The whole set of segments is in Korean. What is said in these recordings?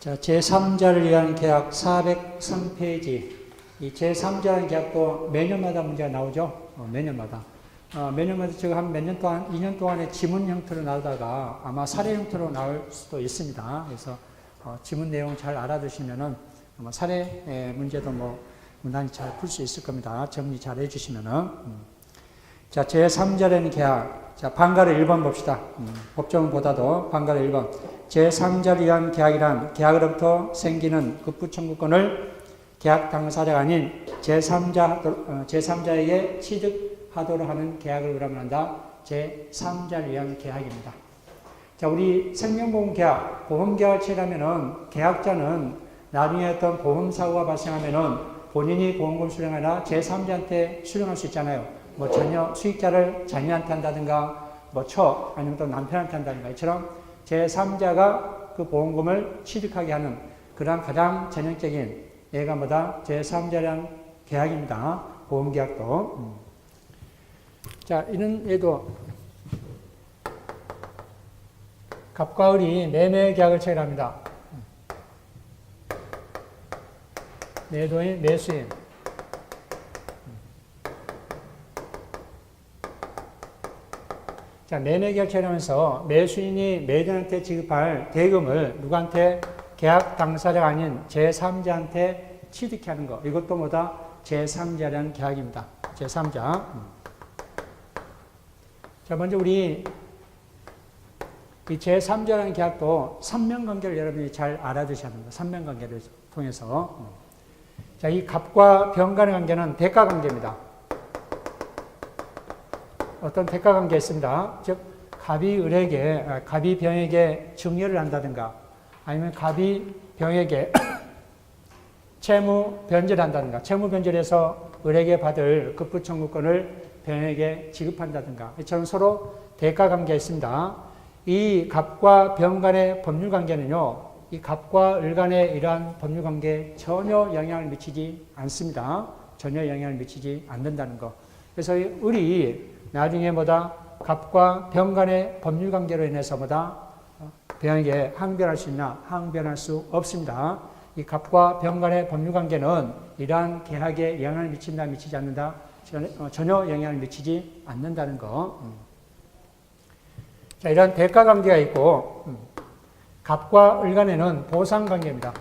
자, 제3자를 위한 계약 403페이지. 이 제3자의 계약도 매년마다 문제가 나오죠. 매년마다. 매년마다 지금 한 몇 년 동안, 2년 동안에 지문 형태로 나오다가 아마 사례 형태로 나올 수도 있습니다. 그래서 지문 내용 잘 알아두시면은 아마 사례 문제도 무난히 잘 풀 수 있을 겁니다. 정리 잘 해주시면은. 자, 제3자라는 계약. 자, 방가를 1번 봅시다. 법정보다도 방가를 1번. 제3자를 위한 계약이란 계약으로부터 생기는 급부 청구권을 계약 당사자가 아닌 제3자에게 취득하도록 하는 계약을 뭐라고 한다? 제3자를 위한 계약입니다. 자, 우리 생명보험 계약, 보험계약을 체결하면은 계약자는 나중에 어떤 보험사고가 발생하면은 본인이 보험금 수령하나 제3자한테 수령할 수 있잖아요. 전혀 수익자를 자녀한테 한다든가, 아니면 또 남편한테 한다든가, 이처럼 제3자가 그 보험금을 취득하게 하는 그런 가장 전형적인 얘가 뭐다? 제3자량 계약입니다. 보험계약도. 자, 이런 얘도 갑과 을이 매매 계약을 체결합니다. 매도인, 매수인. 자, 매매 계약 체결하면서 매수인이 매도인한테 지급할 대금을 누구한테? 계약 당사자가 아닌 제3자한테 취득해 하는 거. 이것도 뭐다? 제3자라는 계약입니다. 제3자. 자, 먼저 우리 이 제3자라는 계약도 삼면관계를 여러분이 잘 알아두셔야 합니다. 삼면관계를 통해서. 자, 이 갑과 병 간의 관계는 대가관계입니다. 어떤 대가관계가 있습니다. 즉, 갑이 병에게 증여를 한다든가, 아니면 갑이 병에게 채무 변제를 한다든가, 채무 변제해서 을에게 받을 급부 청구권을 병에게 지급한다든가, 이처럼 서로 대가관계가 있습니다. 이 갑과 병 간의 법률관계는요, 이 갑과 을 간의 이러한 법률관계에 전혀 영향을 미치지 않습니다. 전혀 영향을 미치지 않는다는 거. 그래서 을이 나중에 갑과 병 간의 법률관계로 인해서 병에게 항변할 수 있나? 항변할 수 없습니다. 이 갑과 병 간의 법률관계는 이러한 계약에 영향을 미친다, 미치지 않는다? 전혀 영향을 미치지 않는다는 거. 자, 이러한 대가관계가 있고, 갑과 을 간에는 보상관계입니다.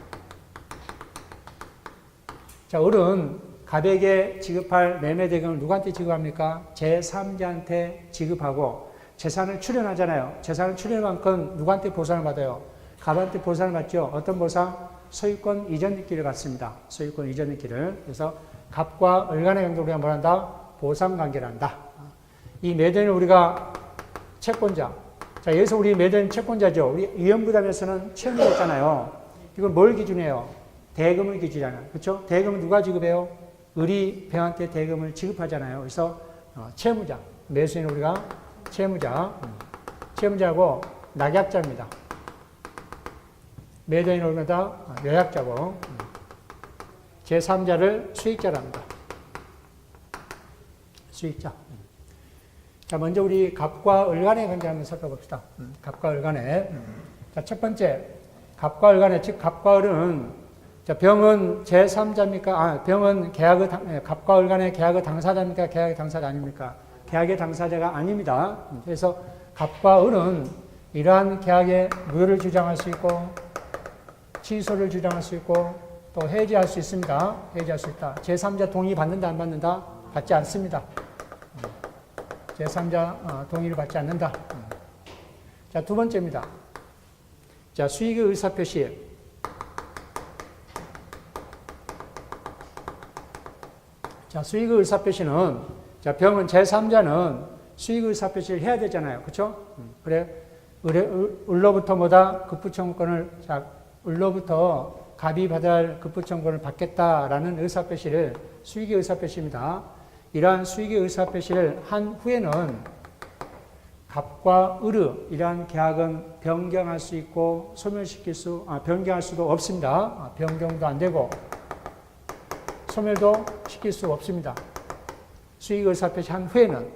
자, 을은 갑에게 지급할 매매대금을 누구한테 지급합니까? 제3자한테 지급하고, 재산을 출연하잖아요. 재산을 출연한 만큼 누구한테 보상을 받아요? 갑한테 보상을 받죠. 어떤 보상? 소유권 이전 느끼를 받습니다. 소유권 이전 느끼를. 그래서 갑과 을 간의 관계를 우리가 뭐란다? 보상관계를 한다. 이 매도인을 우리가 채권자. 자, 여기서 우리 매도인 채권자죠. 우리 위험부담에서는 채무가 있잖아요. 이건 뭘 기준해요? 대금을 기준하잖아요. 그렇죠? 대금은 누가 지급해요? 을이 병한테 대금을 지급하잖아요. 그래서 채무자. 매수인은 우리가 채무자고 낙약자입니다. 매도인은 우리가 여약자고 제3자를 수익자랍니다. 수익자. 자, 먼저 우리 갑과 을 간의 관계 한번 살펴봅시다. 갑과 을 간의. 자, 첫 번째, 갑과 을 간의, 즉 갑과 을은, 자, 병은 제3자입니까? 병은 갑과 을 간의 계약의 당사자입니까? 계약의 당사자 아닙니까? 계약의 당사자가 아닙니다. 그래서 갑과 을은 이러한 계약의 무효를 주장할 수 있고, 취소를 주장할 수 있고, 또 해지할 수 있습니다. 해지할 수 있다. 제3자 동의 받는다, 안 받는다? 받지 않습니다. 제3자 동의를 받지 않는다. 자, 두 번째입니다. 자, 수익의 의사표시. 자, 수익의 의사표시는, 자, 병은 제3자는 수익의 의사표시를 해야 되잖아요. 그쵸? 그래, 을로부터 급부 청구권을, 자, 을로부터 갑이 받아야 할 급부 청구권을 받겠다라는 의사표시를 수익의 의사표시입니다. 이러한 수익의 의사표시를 한 후에는 갑과 을의 이러한 계약은 변경할 수 있고 변경할 수도 없습니다. 변경도 안 되고 소멸도 시킬 수 없습니다. 수익 의사표시 한 후에는,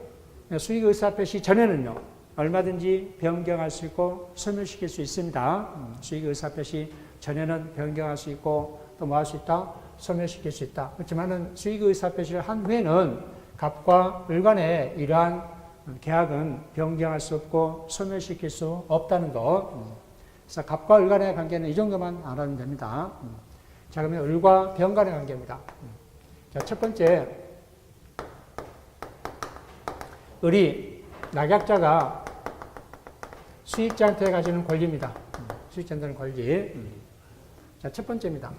수익 의사표시 전에는요, 얼마든지 변경할 수 있고 소멸시킬 수 있습니다. 수익 의사표시 전에는 변경할 수 있고 또 뭐 할 수 있다? 소멸시킬 수 있다. 그렇지만은 수익의사표시를 한 후에는 갑과 을 간의 이러한 계약은 변경할 수 없고 소멸시킬 수 없다는 것. 그래서 갑과 을 간의 관계는 이 정도만 알아두면 됩니다. 자, 그러면 을과 병 간의 관계입니다. 자, 첫 번째, 을이 낙약자가 수익자한테 가지는 권리입니다. 수익자한테는 권리. 자, 첫 번째입니다.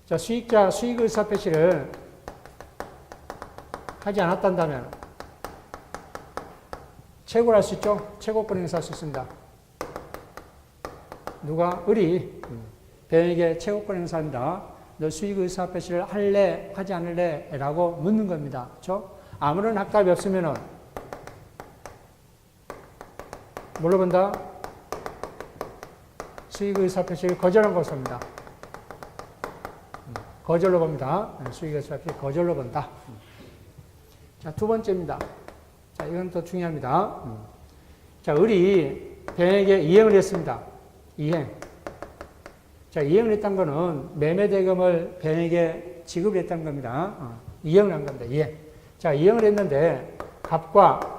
자, 수익자 수익의사표시를 하지 않았다면 채굴 할 수 있죠? 채권권 행사할 수 있습니다. 누가? 을이 병에게 채권권 행사합니다. 너 수익의사표시를 할래? 하지 않을래? 라고 묻는 겁니다. 그렇죠? 아무런 확답이 없으면은 뭘로 본다? 수익의사표시를 거절한 것을 봅니다. 거절로 봅니다. 수익의사표시 거절로 본다. 자, 두 번째입니다. 자, 이건 더 중요합니다. 자, 을이 병에게 이행을 했습니다. 이행. 자, 이행을 했다는 거는 매매대금을 병에게 지급을 했다는 겁니다. 이행을 한 겁니다. 이행. 자, 이행을 했는데 갑과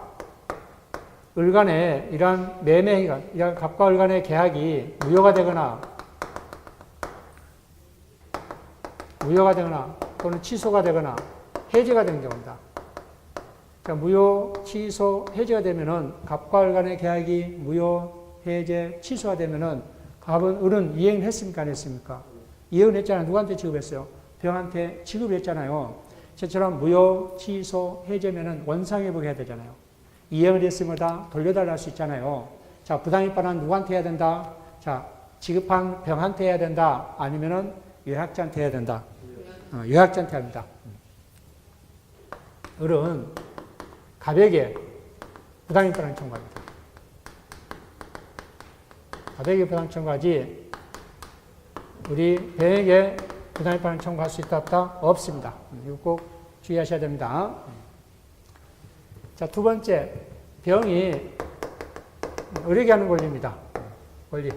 을 간의 이러한 매매가, 이러한 갑과 을 간의 계약이 무효가 되거나 또는 취소가 되거나 해지가 되는 경우입니다. 자, 무효, 취소, 해지가 되면은 갑과 을 간의 계약이 무효, 해제, 취소가 되면은 갑은 을은 이행을 했습니까? 안 했습니까? 이행을 했잖아요. 누구한테 지급했어요? 병한테 지급을 했잖아요. 저처럼 무효, 취소, 해제면은 원상회복 해야 되잖아요. 이행을 했으면 다 돌려달라 할 수 있잖아요. 자, 부당이익반환 누구한테 해야 된다? 자, 지급한 병한테 해야 된다. 아니면은 요약자한테 해야 된다. 요약자한테 합니다. 을은 갑에게 부당이익반환 청구합니다. 갑에게 부당 청구하지 우리 병에게 부당이익반환 청구할 수 있다 없다? 없습니다. 이거 꼭 주의하셔야 됩니다. 자, 두 번째, 병이 을에게 하는 권리입니다. 권리.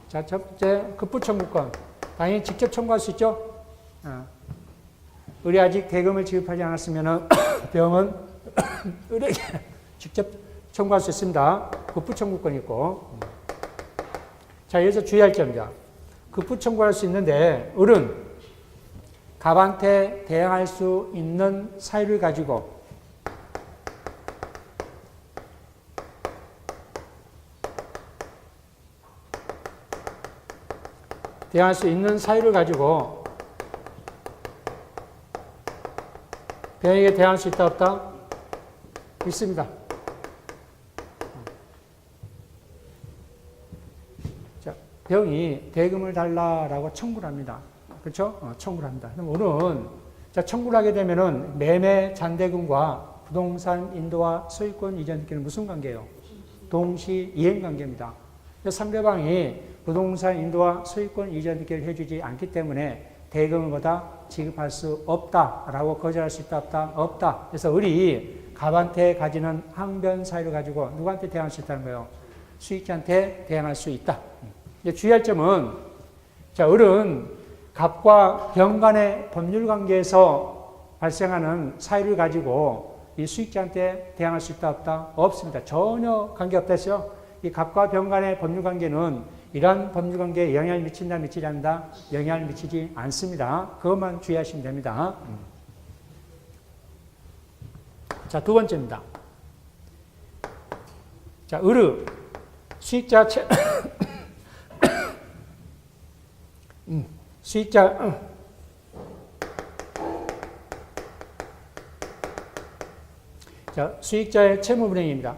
자, 첫 번째, 급부청구권. 당연히 직접 청구할 수 있죠? 을이 아직 대금을 지급하지 않았으면 병은 을에게 직접 청구할 수 있습니다. 급부청구권이 있고. 자, 여기서 주의할 점입니다. 급부청구할 수 있는데, 을은 갑한테 대항할 수 있는 사유를 가지고 대항할 수 있는 사유를 가지고 병에게 대항할 수 있다 없다? 있습니다. 자, 병이 대금을 달라라고 청구를 합니다. 그렇죠? 청구를 합니다. 그럼 오늘은 자, 청구를 하게 되면은 매매 잔대금과 부동산 인도와 소유권 이전끼리는 무슨 관계예요? 동시 이행 관계입니다. 상대방이 부동산 인도와 소유권 이전기를 해주지 않기 때문에 대금을 보다 지급할 수 없다라고 거절할 수 있다 없다? 없다. 그래서 을이 갑한테 가지는 항변 사유를 가지고 누구한테 대항할 수 있다는 거예요? 수익자한테 대항할 수 있다. 주의할 점은 자, 을은 갑과 병 간의 법률 관계에서 발생하는 사유를 가지고 이 수익자한테 대항할 수 있다 없다? 없습니다. 전혀 관계없다 했어요. 이 갑과 병 간의 법률 관계는 이러한 법률 관계에 영향을 미친다, 미치지 않는다? 영향을 미치지 않습니다. 그것만 주의하시면 됩니다. 자, 두 번째입니다. 자, 을의 수익자 수익자 자, 수익자의 채무불이행입니다.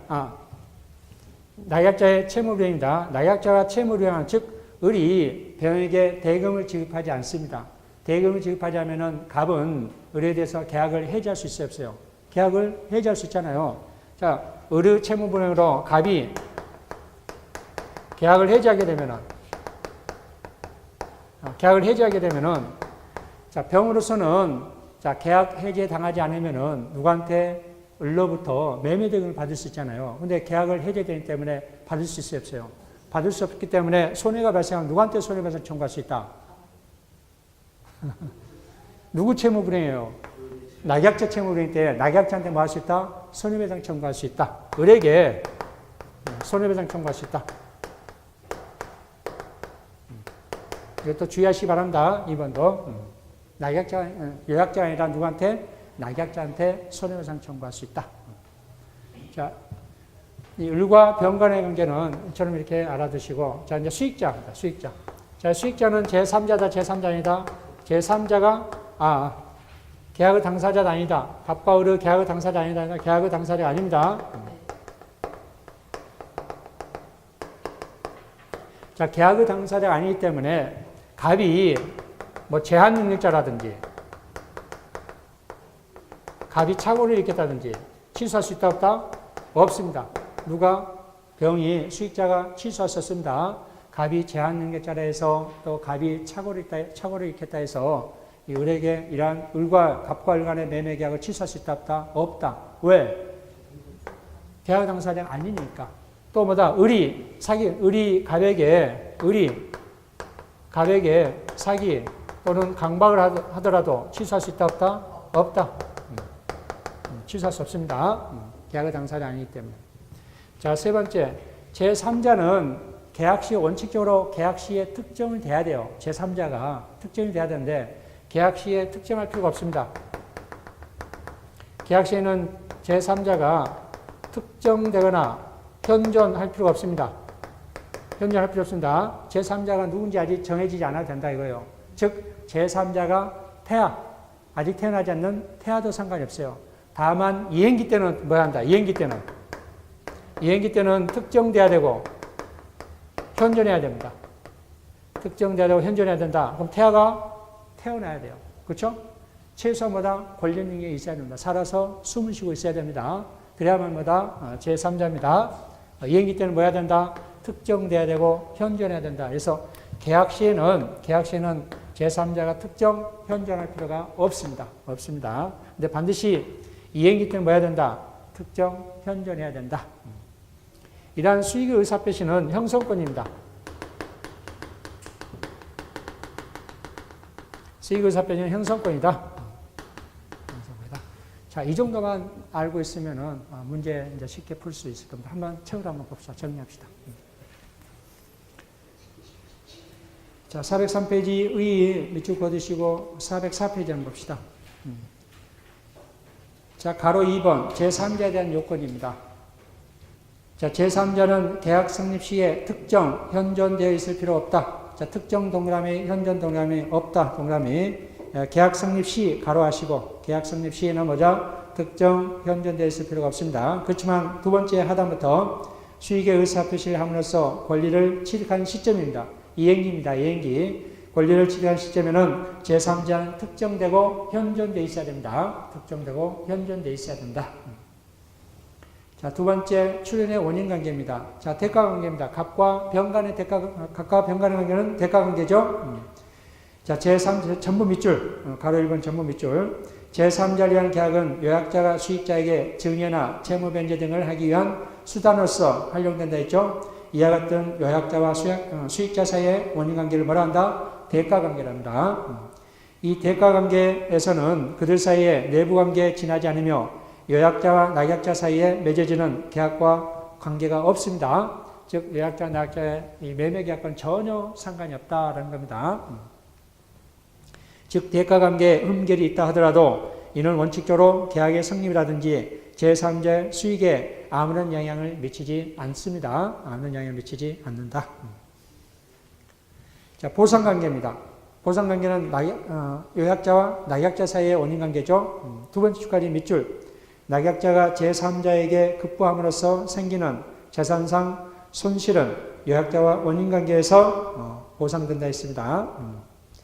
낙약자의 채무불이행입니다. 낙약자가 채무불이행한 즉 을이 병에게 대금을 지급하지 않습니다. 대금을 지급하지 않으면 갑은 을에 대해서 계약을 해지할 수 있어요, 없어요? 계약을 해지할 수 있잖아요. 자, 을의 채무불이행으로 갑이 계약을 해지하게 되면은 자, 병으로서는 자, 계약 해지에 당하지 않으면은 누구한테 을로부터 매매대금을 받을 수 있잖아요. 근데 계약을 해지되기 때문에 받을 수 있어요, 없어요? 받을 수 없기 때문에 손해가 발생하면 누구한테 손해배상 청구할 수 있다? 누구 채무불이에요? 낙약자 채무불이일 때 낙약자한테 뭐 할 수 있다? 손해배상 청구할 수 있다. 을에게 손해배상 청구할 수 있다. 이것도 주의하시기 바랍니다. 2번도. 요약자가 아니라 누구한테? 낙약자한테 손해배상 청구할 수 있다. 자, 이 을과 병 간의 관계는 이처럼 이렇게 알아두시고, 자, 이제 수익자입니다. 수익자. 자, 수익자는 제3자다, 제3자 아니다. 제3자가, 계약의 당사자가 아니다. 갑과 을의 계약의 당사자 아니다. 계약의 당사자가 아닙니다. 자, 계약의 당사자가 아니기 때문에 갑이 뭐 제한 능력자라든지 갑이 착오를 일으켰다든지 취소할 수 있다 없다? 없습니다. 누가? 병이 수익자가 취소할 수 없습니다. 갑이 제한 능력자라 해서 또 갑이 착오를 일으켰다 해서 이 을에게 이러한 갑과 을 간의 매매 계약을 취소할 수 있다 없다? 없다. 왜? 계약 당사자가 아니니까. 또 뭐다? 을이 갑에게 사기 또는 강박을 하더라도 취소할 수 있다 없다? 없다. 취소할 수 없습니다. 계약의 당사자 아니기 때문에. 자, 세 번째. 제3자는 계약 시 원칙적으로 계약 시에 특정이 돼야 돼요. 제3자가 특정이 돼야 되는데 계약 시에 특정할 필요가 없습니다. 계약 시에는 제3자가 특정되거나 현존할 필요가 없습니다. 현존할 필요 없습니다. 제3자가 누군지 아직 정해지지 않아도 된다 이거예요. 즉 제3자가 아직 태어나지 않는 태아도 상관이 없어요. 다만 이행기 때는 뭐 한다? 이행기 때는 특정돼야 되고 현존해야 됩니다. 특정돼야 되고 현존해야 된다. 그럼 태아가 태어나야 돼요. 그렇죠? 최소한보다 권리 능력이 있어야 됩니다. 살아서 숨을 쉬고 있어야 됩니다. 그래야만 뭐다? 제3자입니다. 이행기 때는 뭐 해야 된다? 특정돼야 되고 현존해야 된다. 그래서 계약 시에는 제3자가 특정 현존할 필요가 없습니다. 근데 반드시 이행기 때는 뭐 해야 된다? 특정 현존해야 된다. 이러한 수익의 의사표시는 형성권입니다. 수익의 의사표시는 형성권이다. 자, 이 정도만 알고 있으면은 문제 이제 쉽게 풀 수 있을 겁니다. 한번 책으로 한번 봅시다. 정리합시다. 자, 403페이지 의 밑줄 그어두시고 404페이지 한번 봅시다. 자, 가로 2번 제3자에 대한 요건입니다. 자, 제3자는 계약 성립 시에 특정 현존되어 있을 필요 없다. 자, 특정 동그라미 현존 동그라미 없다. 동그라미 계약 성립 시 가로하시고 계약 성립 시에는 뭐죠? 특정 현존되어 있을 필요가 없습니다. 그렇지만 두 번째 하단부터 수익의 의사표시를 함으로써 권리를 취득한 시점입니다. 이행기입니다. 이행기. 권리를 취득한 시점에는 제3자는 특정되고 현존되어 있어야 됩니다. 특정되고 현존되어 있어야 된다. 자, 두 번째 출현의 원인 관계입니다. 자, 대가 관계입니다. 갑과 병 간의 갑과 병 간의 관계는 대가 관계죠. 자, 제3 전부 밑줄, 가로 1번 전부 밑줄. 제3자를 위한 계약은 요약자가 수익자에게 증여나 채무 변제 등을 하기 위한 수단으로서 활용된다 했죠. 이와 같은 요약자와 수익자 사이의 원인 관계를 뭐라 한다? 대가 관계랍니다. 이 대가 관계에서는 그들 사이의 내부 관계에 지나지 않으며 요약자와 낙약자 사이에 맺어지는 계약과 관계가 없습니다. 즉 요약자, 낙약자의 이 매매 계약과는 전혀 상관이 없다라는 겁니다. 즉 대가 관계에 흠결이 있다 하더라도 이는 원칙적으로 계약의 성립이라든지 제3자의 수익에 아무런 영향을 미치지 않습니다. 아무런 영향을 미치지 않는다. 자, 보상관계입니다. 보상관계는 요약자와 낙약자 사이의 원인관계죠. 두 번째 줄까지 밑줄. 낙약자가 제3자에게 급부함으로써 생기는 재산상 손실은 요약자와 원인관계에서 보상된다 했습니다.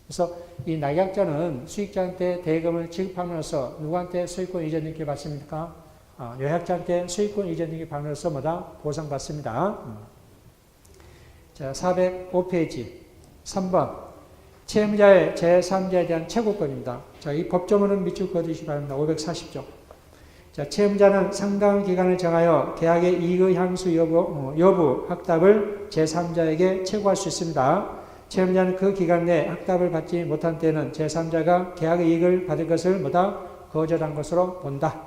그래서 이 낙약자는 수익자한테 대금을 지급함으로써 누구한테 소유권 이전 등기를 받습니까? 요약자한테 소유권 이전 등기를 받음으로써 뭐다? 보상받습니다. 자, 405페이지 3번 채무자의 제3자에 대한 채권입니다. 자, 이 법조문은 밑줄 그어주시기 바랍니다. 540조. 자, 채무자는 상당 기간을 정하여 계약의 이익의 향수 여부 확답을 제3자에게 채구할 수 있습니다. 채무자는 그 기간 내에 확답을 받지 못한 때는 제3자가 계약의 이익을 받을 것을 거절한 것으로 본다.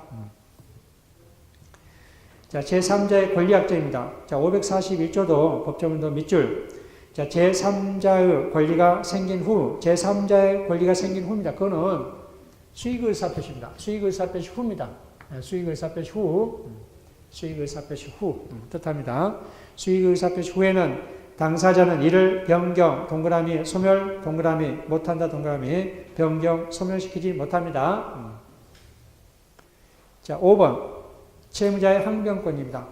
자, 제3자의 권리약정입니다. 자, 541조도 법조문도 밑줄. 자, 제3자의 권리가 생긴 후, 제3자의 권리가 생긴 후입니다. 그거는 수익의사표시입니다. 수익의사표시 후입니다. 수익의사표시 후, 수익의사표시 후 뜻합니다. 수익의사표시 후에는 당사자는 이를 변경, 동그라미, 소멸, 동그라미, 못한다, 동그라미, 변경, 소멸시키지 못합니다. 자, 5번. 채무자의 항변권입니다.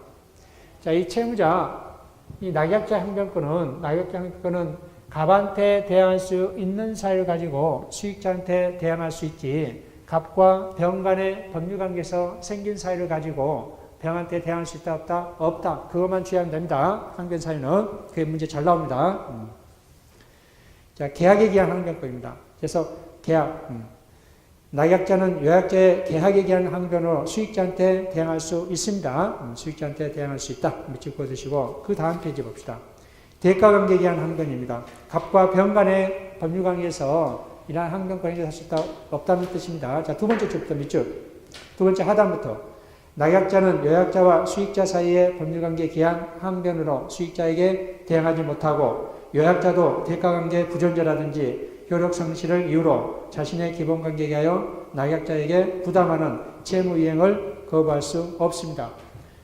자, 이 채무자, 이 낙약자 항변권은 갑한테 대항할 수 있는 사유를 가지고 수익자한테 대항할 수 있지, 갑과 병 간의 법률관계에서 생긴 사유를 가지고 병한테 대항할 수 있다, 없다? 없다. 그것만 주의하면 됩니다. 항변 사유는. 그게 문제 잘 나옵니다. 자, 계약에 기한 항변권입니다. 그래서 계약. 낙약자는 요약자의 계약에 기한 항변으로 수익자한테 대항할 수 있습니다. 수익자한테 대항할 수 있다. 밑줄 그어두시고 그 다음 페이지 봅시다. 대가관계에 기한 항변입니다. 갑과 병 간의 법률관계에서 이러한 항변권이 할 수 있다, 없다는 뜻입니다. 자, 두 번째 줄부터 밑줄. 두 번째 하단부터. 낙약자는 요약자와 수익자 사이의 법률관계에 기한 항변으로 수익자에게 대항하지 못하고, 요약자도 대가관계 부존재라든지 효력 상실을 이유로 자신의 기본관계에 대하여 낙약자에게 부담하는 채무이행을 거부할 수 없습니다.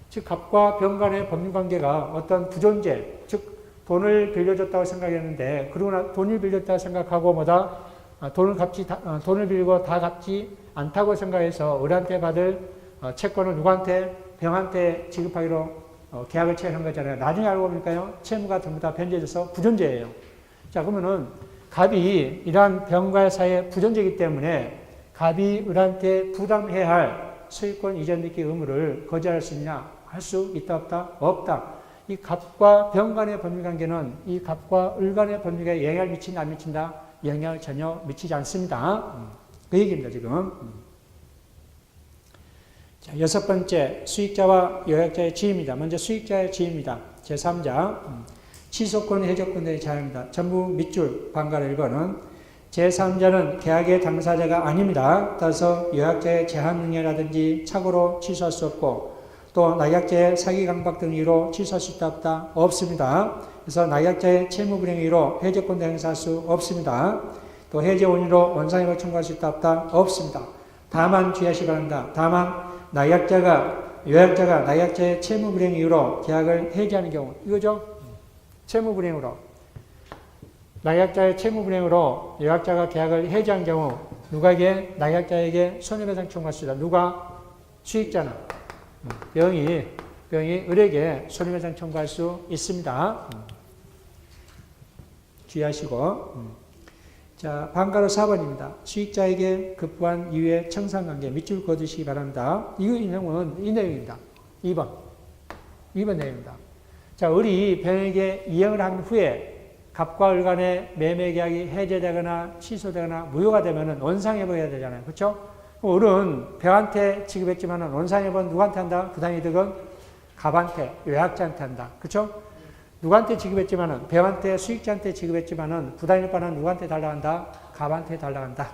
즉, 갑과 병 간의 법률관계가 어떤 부존재, 즉 돈을 빌려줬다고 생각했는데, 그러고 돈을 빌렸다고 생각하고 돈을 빌리고 다 갚지 않다고 생각해서 을한테 받을 채권을 누구한테? 병한테 지급하기로 계약을 체결한 거잖아요. 나중에 알고 보니까요, 채무가 전부 다 변제돼서 부존재예요. 자, 그러면은 갑이 이러한 병과 사이의 부존재이기 때문에 갑이 을한테 부담해야 할 소유권 이전 등기 의무를 거절할 수 있냐? 할 수 있다, 없다? 없다. 이 갑과 병 간의 법률관계는 이 갑과 을 간의 법률관계에 영향을 미친다, 안 미친다? 영향을 전혀 미치지 않습니다. 그 얘기입니다, 지금. 자, 여섯 번째, 수익자와 요약자의 지위입니다. 먼저 수익자의 지위입니다. 제3자, 취소권, 해적권의 자유입니다. 전부 밑줄, 방가를 1번은 제3자는 계약의 당사자가 아닙니다. 따라서 요약자의 제한 능력이라든지 착오로 취소할 수 없고, 또 낙약자의 사기 강박 등 이유로 취소할 수 있다, 없다? 없습니다. 그래서 낙약자의 채무 불이행 이유로 해제권도 행사할 수 없습니다. 또 해제 원인으로 원상회복을 청구할 수 있다, 없다? 없습니다. 다만 주의하시기 바랍니다. 다만 요약자가 낙약자의 채무 불이행 이유로 계약을 해지하는 경우, 이거죠? 채무 불이행으로. 낙약자의 채무 불이행으로 요약자가 계약을 해지한 경우 누가에게? 낙약자에게 손해배상 청구할 수 있다. 누가? 수익자는. 병이 을에게 손해배상 청구할 수 있습니다. 주의하시고. 자, 방가로 4번입니다. 수익자에게 급부한 이후의 청산관계 밑줄 그어주시기 바랍니다. 이 내용입니다. 2번 내용입니다. 자, 을이 병에게 이행을 한 후에 갑과 을 간의 매매 계약이 해제되거나 취소되거나 무효가 되면 원상회복해야 되잖아요. 그렇죠? 을은 병한테 지급했지만 원상회복은 누구한테 한다? 부당 이득은 갑한테, 요약자한테 한다. 그렇죠? 누구한테 지급했지만은, 병한테, 수익자한테 지급했지만은, 부당일 바는 누구한테 달라간다? 갑한테 달라간다.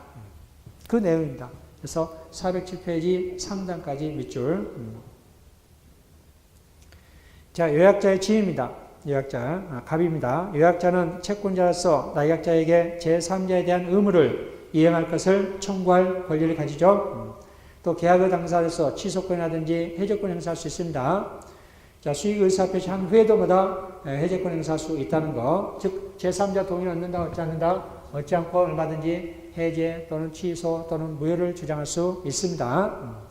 그 내용입니다. 그래서 407페이지 3단까지 밑줄. 자, 요약자의 지위입니다. 갑입니다. 요약자는 채권자로서 낙약자에게 제3자에 대한 의무를 이행할 것을 청구할 권리를 가지죠. 또 계약의 당사자로서 취소권이라든지 해제권 행사할 수 있습니다. 자, 수익의사표시 한 후에도 해제권 행사할 수 있다는 거. 즉, 제3자 동의를 얻는다, 얻지 않는다? 얻지 않고 얼마든지 해제 또는 취소 또는 무효를 주장할 수 있습니다.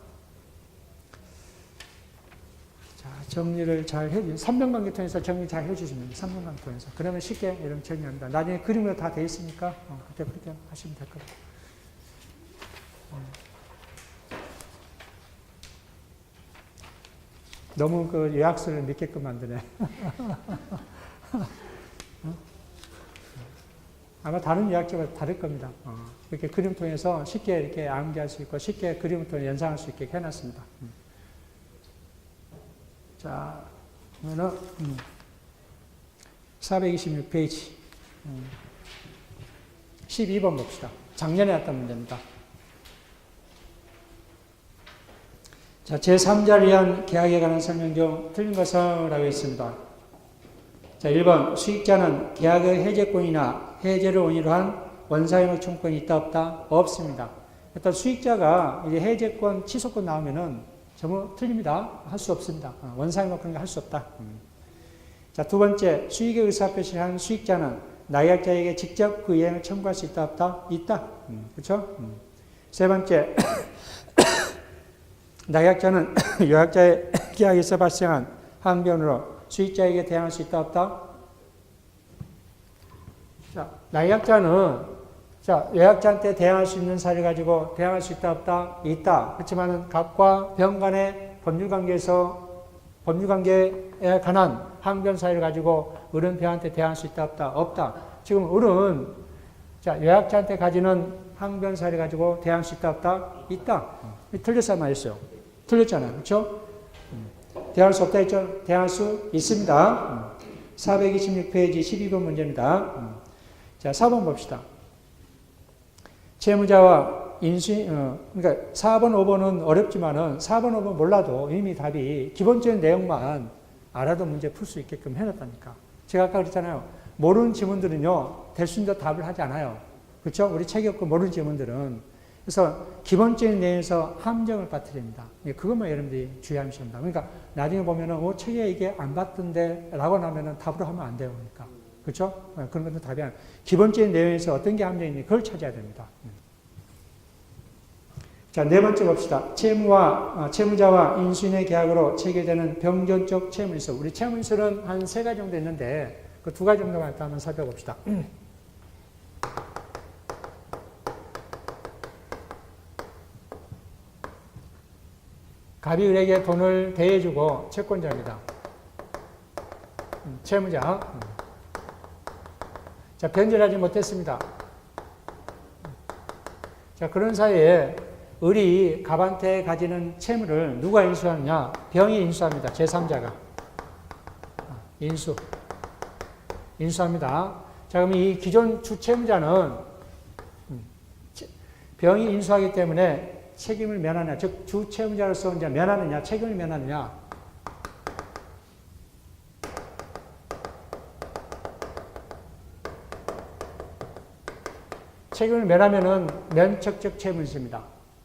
자, 정리를 잘 해주세요. 3번관계 통해서 정리 잘 해주시면 돼요. 3번관계 통해서. 그러면 쉽게 이런 정리합니다. 나중에 그림으로 다 돼 있으니까 그때 그렇게 하시면 될 겁니다. 너무 그 요약서를 믿게끔 만드네. 아마 다른 요약집은 다를 겁니다. 이렇게 그림 통해서 쉽게 이렇게 암기할 수 있고 쉽게 그림을 통해 연상할 수 있게 해놨습니다. 자, 그러면은 426페이지 12번 봅시다. 작년에 했던 문제입니다. 자, 제3자를 위한 계약에 관한 설명 중 틀린 것을 라고 했습니다. 자, 1번 수익자는 계약의 해제권이나 해제를 원인으로 한 원상회복 청구권이 있다 없다? 없습니다. 일단 수익자가 이제 해제권, 취소권 나오면은 전부 틀립니다. 할 수 없습니다. 원상회복 그런 거 할 수 없다. 자, 두 번째 수익의 의사표시를 한 수익자는 나약자에게 직접 그 이행을 청구할 수 있다 없다? 있다. 그렇죠? 세 번째 나약자는 요약자의 계약에서 발생한 항변으로 수익자에게 대항할 수 있다 없다? 자, 나약자는 요약자한테 대항할 수 있는 사례를 가지고 대항할 수 있다 없다? 있다. 그렇지만 갑과 병 간의 법률관계에 관한 항변 사유를 가지고 을은 병한테 대항할 수 있다 없다? 없다. 지금 을은 요약자한테 가지는 항변 사유를 가지고 대항할 수 있다 없다? 있다. 틀렸어 말했어요. 틀렸잖아요. 그렇죠? 대항할 수 없다 했죠? 대항할 수 있습니다. 426페이지 12번 문제입니다. 자, 4번 봅시다. 채무자와 그러니까 4번, 5번은 어렵지만은 4번, 5번 몰라도 이미 답이 기본적인 내용만 알아도 문제 풀 수 있게끔 해놨다니까. 제가 아까 그랬잖아요. 모르는 지문들은요, 될 수 있는 답을 하지 않아요. 그렇죠? 우리 책이 없고 모르는 지문들은. 그래서 기본적인 내용에서 함정을 빠뜨립니다. 그것만 여러분들이 주의하면 됩니다. 그러니까 나중에 보면은 책에 이게 안 봤던데 라고 나면은 답으로 하면 안 돼요. 그러니까. 그렇죠? 그런 것도 답이 아니에요. 기본적인 내용에서 어떤 게 함정이 있는지 그걸 찾아야 됩니다. 자, 네 번째 봅시다. 채무자와 인수인의 계약으로 체결되는 병존적 채무인수. 우리 채무인수는 한 3가지 정도 있는데 그 2가지 정도만 일단 한번 살펴봅시다. 갑이 을에게 돈을 대해주고 채권자입니다. 채무자. 자, 변제하지 못했습니다. 자, 그런 사이에 을이 갑한테 가지는 채무를 누가 인수하느냐? 병이 인수합니다. 제3자가. 인수합니다. 자, 그럼 이 기존 주채무자는 병이 인수하기 때문에 책임을 면하느냐, 즉 주채무자로서 이제 면하느냐, 책임을 면하느냐. 책임을 면하면은 면책적 채무인수입니다.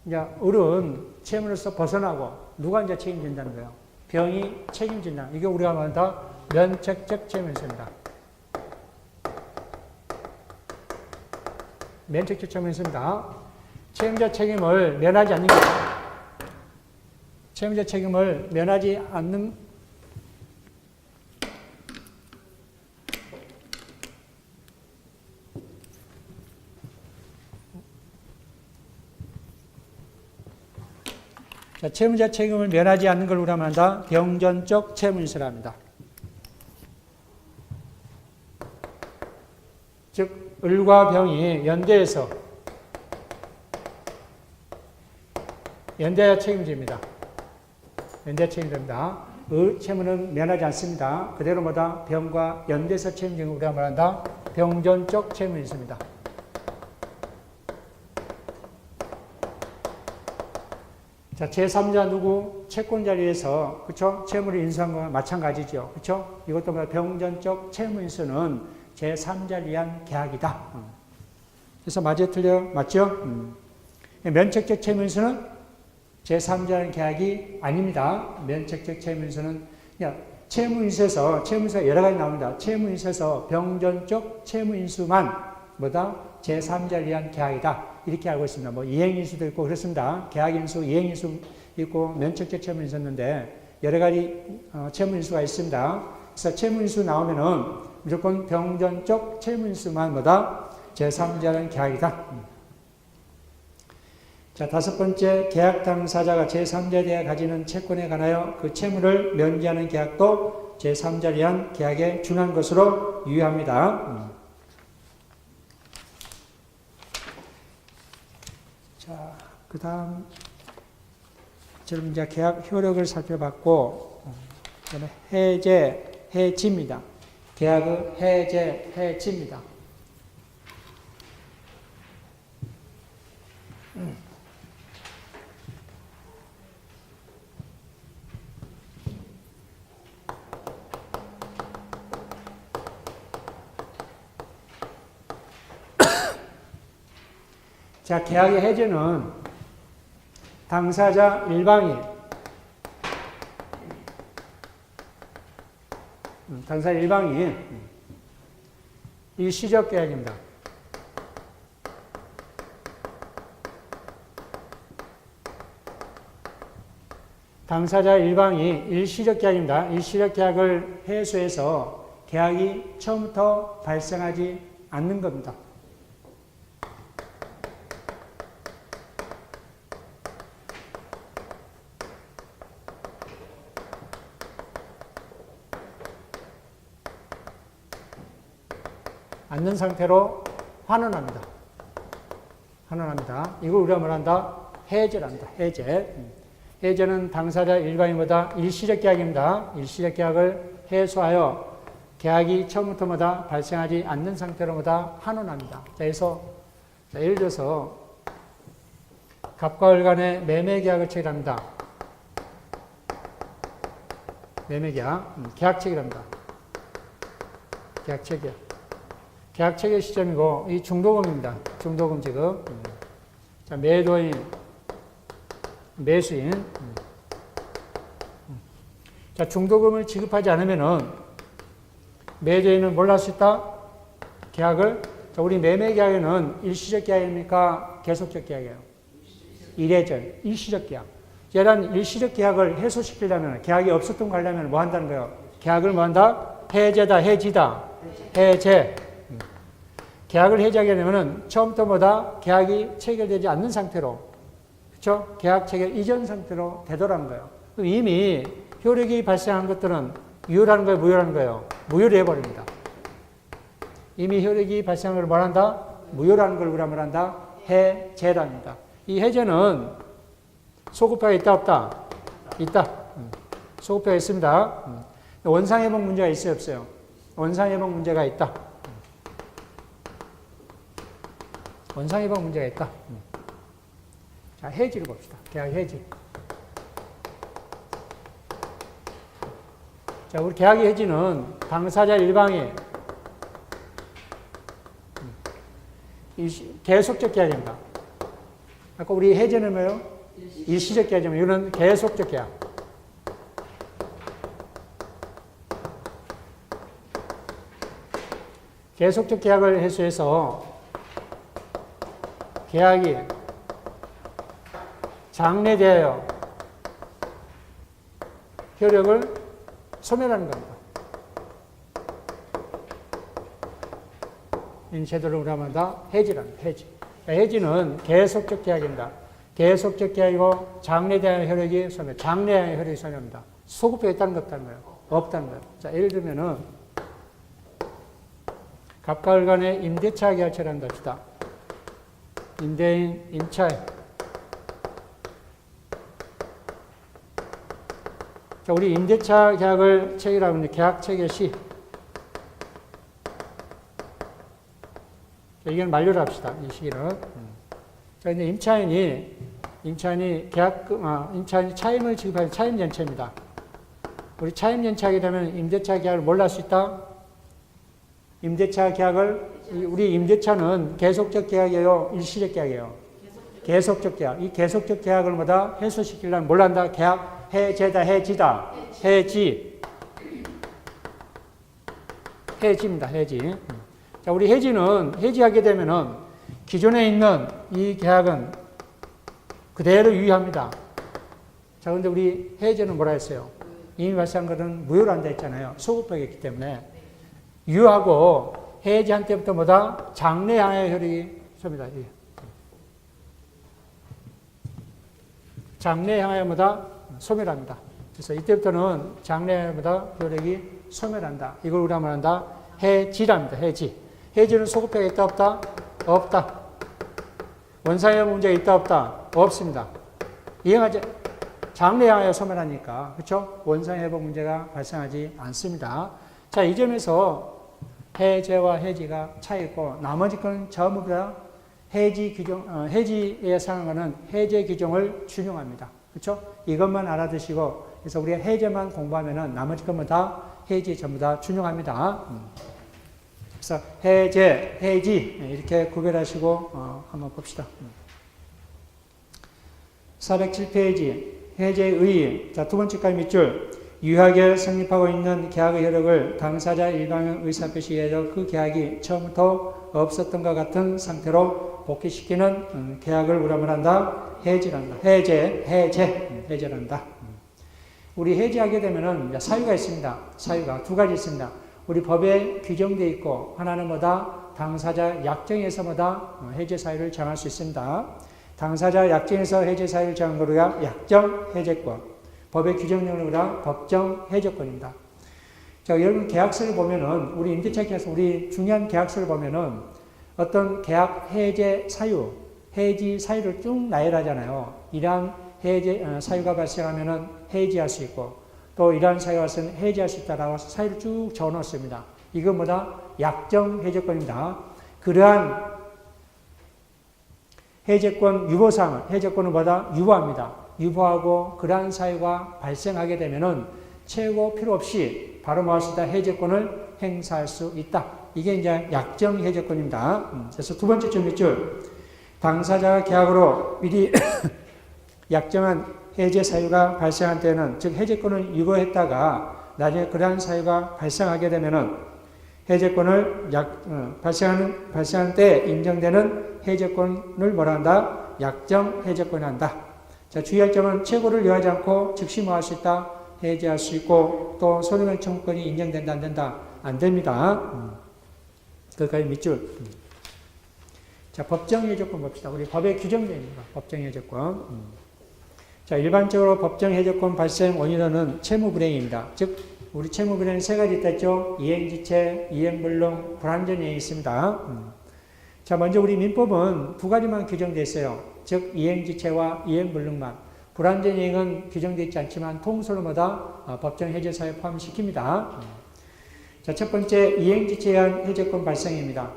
이제 을은 채무로서 벗어나고 누가 이제 책임진다는 거예요. 병이 책임진다. 이게 우리가 말하는 다 면책적 채무인수입니다. 면책적 채무인수입니다. 채무자 책임을 면하지 않는 거예요. 채무자 책임을 면하지 않는 자, 채무자 책임을 면하지 않는 걸 우리가 말한다. 병존적 채무인수를 합니다. 즉 을과 병이 연대해서 연대가 책임집니다. 연대 책임집니다. 채무는 면하지 않습니다. 그대로 뭐다? 병과 연대해서 책임지는 걸 우리가 말한다. 병존적 채무인수입니다. 자, 제3자 누구? 채권자를 위해서, 그쵸? 채무를 인수한 거와 마찬가지죠. 그쵸? 이것도 뭐다? 병존적 채무인수는 제3자를 위한 계약이다. 그래서 맞아요? 틀려요? 맞죠? 면책적 채무인수는 제3자의 계약이 아닙니다. 면책적 채무인수는 채무인수에서 여러 가지 나옵니다. 채무인수에서 병존적 채무인수만 뭐다? 제3자를 위한 계약이다. 이렇게 알고 있습니다. 뭐 이행인수도 있고 그렇습니다. 계약인수, 이행인수 있고 면책적 채무인수 있는데 여러 가지 채무인수가 있습니다. 그래서 채무인수 나오면은 무조건 병존적 채무인수만 뭐다? 제3자는 계약이다. 자, 5번째, 계약 당사자가 제3자에 대해 가지는 채권에 관하여 그 채무를 면제하는 계약도 제3자를 위한 계약에 준한 것으로 유효합니다. 그 다음, 지금 이제 계약 효력을 살펴봤고, 그다음에 해제, 해지입니다. 계약의 해제, 해지입니다. 자, 계약의 해제는 당사자 일방이 당사자 일방이 일시적 계약입니다. 당사자 일방이 일시적 계약입니다. 일시적 계약을 해소해서 계약이 처음부터 발생하지 않는 겁니다. 않는 상태로 환원합니다. 환원합니다. 이걸 우리가 뭐란다? 해제란다. 해제. 해제는 당사자 일방이보다 일시적 계약입니다. 일시적 계약을 해소하여 계약이 처음부터 발생하지 않는 상태로 환원합니다. 자, 그래서 예를 들어서 갑과 을 간의 매매 계약을 체결합니다. 매매 계약, 계약 체결합니다. 계약 체결. 계약 체결 시점이고, 이 중도금입니다. 중도금 지급. 자, 매도인, 매수인. 자, 중도금을 지급하지 않으면은, 매도인은 뭘 할 수 있다? 계약을. 자, 우리 매매 계약에는 일시적 계약입니까? 계속적 계약이에요. 이례적, 일시적 계약. 이런 일시적 계약을 해소시키려면, 계약이 없었던 거 하려면 뭐 한다는 거예요? 계약을 뭐 한다? 해제다, 해지다. 해제. 계약을 해제하게 되면은 처음부터 계약이 체결되지 않는 상태로, 그렇죠? 계약 체결 이전 상태로 되돌아간 거예요. 이미 효력이 발생한 것들은 유효라는 거예요, 무효라는 거예요? 무효로 해버립니다. 이미 효력이 발생한 걸 뭐란다? 무효라는 걸 우리가 뭐란다? 해제랍니다. 이 해제는 소급표가 있다, 없다? 있다. 소급표가 있습니다. 원상회복 문제가 있어요, 없어요? 원상회복 문제가 있다. 원상회복 문제가 있다. 자, 해지를 봅시다. 계약 해지. 자, 우리 계약의 해지는 당사자 일방이 계속적 계약입니다. 아까 우리 해제는 뭐예요? 일시적 계약이지만 이거는 계속적 계약. 계속적 계약을 해소해서 계약이 장래되어 효력을 소멸하는 겁니다. 이 제도를 우리가 말한다? 해지랍니다. 해지. 해지는 계속적 계약입니다. 계속적 계약이고 장래대항의 효력이 소멸, 장래대항의 효력이 소멸합니다. 소급표가 있다는 것 없다는 거예요. 없다는 거예요. 자, 예를 들면은 갑과 을 간의 임대차 계약처럼 합시다. 임대인, 임차인. 자, 우리 임대차 계약을 체결하면 계약 체결 시. 자, 이건 만료를 합시다. 이 시기는. 자, 근데 임차인이 임차인이 차임을 지급하는 차임 연체입니다. 우리 차임 연체하게 되면 임대차 계약을 뭘 할 수 있다? 임대차 계약을 우리 임대차는 계속적 계약이에요? 일시적 계약이에요? 계속적 계약. 이 계속적 계약을 해소시키려면 뭘 한다? 계약 해제다, 해지다. 해지. 해지입니다. 해지. 자, 우리 해지하게 되면은 기존에 있는 이 계약은 그대로 유효합니다. 자, 근데 우리 해제는 뭐라 했어요? 이미 발생한 것은 무효로 한다 했잖아요. 소급표가 있기 때문에. 유효하고 해제한 때부터 장래향의 효력이 섭니다. 장래향의 소멸합니다. 그래서 이때부터는 장래보다 효력이 소멸한다. 이걸 우리가 말한다. 해지랍니다. 해지. 해지는 소급표가 있다, 없다? 없다. 원상회복 문제가 있다 없다? 없습니다. 이행하지 장래하여 소멸하니까 그렇죠? 원상회복 문제가 발생하지 않습니다. 자, 이 점에서 해제와 해지가 차이 있고 나머지 건 전부 다 해지 규정, 해지에 사용하는 해제 규정을 준용합니다. 그렇죠? 이것만 알아두시고 그래서 우리가 해제만 공부하면은 나머지 것만 다 해지 전부 다 준용합니다. 그래서 해제, 해지 이렇게 구별하시고 한번 봅시다. 407페이지 해제의 의의. 자, 두 번째까지 밑줄. 유하게 성립하고 있는 계약의 효력을 당사자 일방의 의사표시에 의해서 그 계약이 처음부터 없었던 것 같은 상태로 복귀시키는 계약을 우리가 뭐란다? 해지란다. 해제란다. 우리 해지하게 되면은 사유가 있습니다. 사유가 두 가지 있습니다. 우리 법에 규정되어 있고 하나는 뭐다? 당사자 약정에서 뭐다? 해제 사유를 정할 수 있습니다. 당사자 약정에서 해제 사유를 정한 거가 약정 해제권. 법의 규정령으로 법정 해제권입니다. 자, 여러분 계약서를 보면은 우리 임대차 계약서 우리 중요한 계약서를 보면은 어떤 계약 해제 사유, 해지 사유를 쭉 나열하잖아요. 이러한 해제 사유가 발생하면은 해지할 수 있고 또 이러한 사유가 발생하면 해지할 수 있다라고 사유를 쭉 적어놓습니다. 이건 뭐다? 약정 해제권입니다. 그러한 해제권 유보사항은 해제권은 뭐다? 유보합니다. 유보하고 그러한 사유가 발생하게 되면은 최고 필요 없이 바로 모을 수 있다 해제권을 행사할 수 있다. 이게 이제 약정 해제권입니다. 그래서 두 번째 줄 밑줄. 당사자가 계약으로 미리 약정한 해제 사유가 발생한 때는 즉 해제권을 유보했다가 나중에 그러한 사유가 발생하게 되면은 해제권을 발생하는 때 인정되는 해제권을 뭐라 한다? 약정 해제권을 한다. 자, 주의할 점은 최고를 요하지 않고 즉시 뭐 할 수 있다? 해제할 수 있고 또 소유권 청구권이 인정된다 안 된다? 안 됩니다. 그까지 밑줄. 자, 법정 해제권 봅시다. 우리 법에 규정되어 있는 거. 법정 해제권. 자, 일반적으로 법정 해제권 발생 원인은 채무 불이행입니다. 즉 우리 채무 불이행은 세 가지 있다죠. 이행지체, 이행불능, 불완전이행이 있습니다. 자, 먼저 우리 민법은 두 가지만 규정되어 있어요. 즉 이행지체와 이행불능만. 불완전이행은 규정되어 있지 않지만 통설마다 법정 해제 사유에 포함시킵니다. 자, 첫 번째 이행지체에 의한 해제권 발생입니다.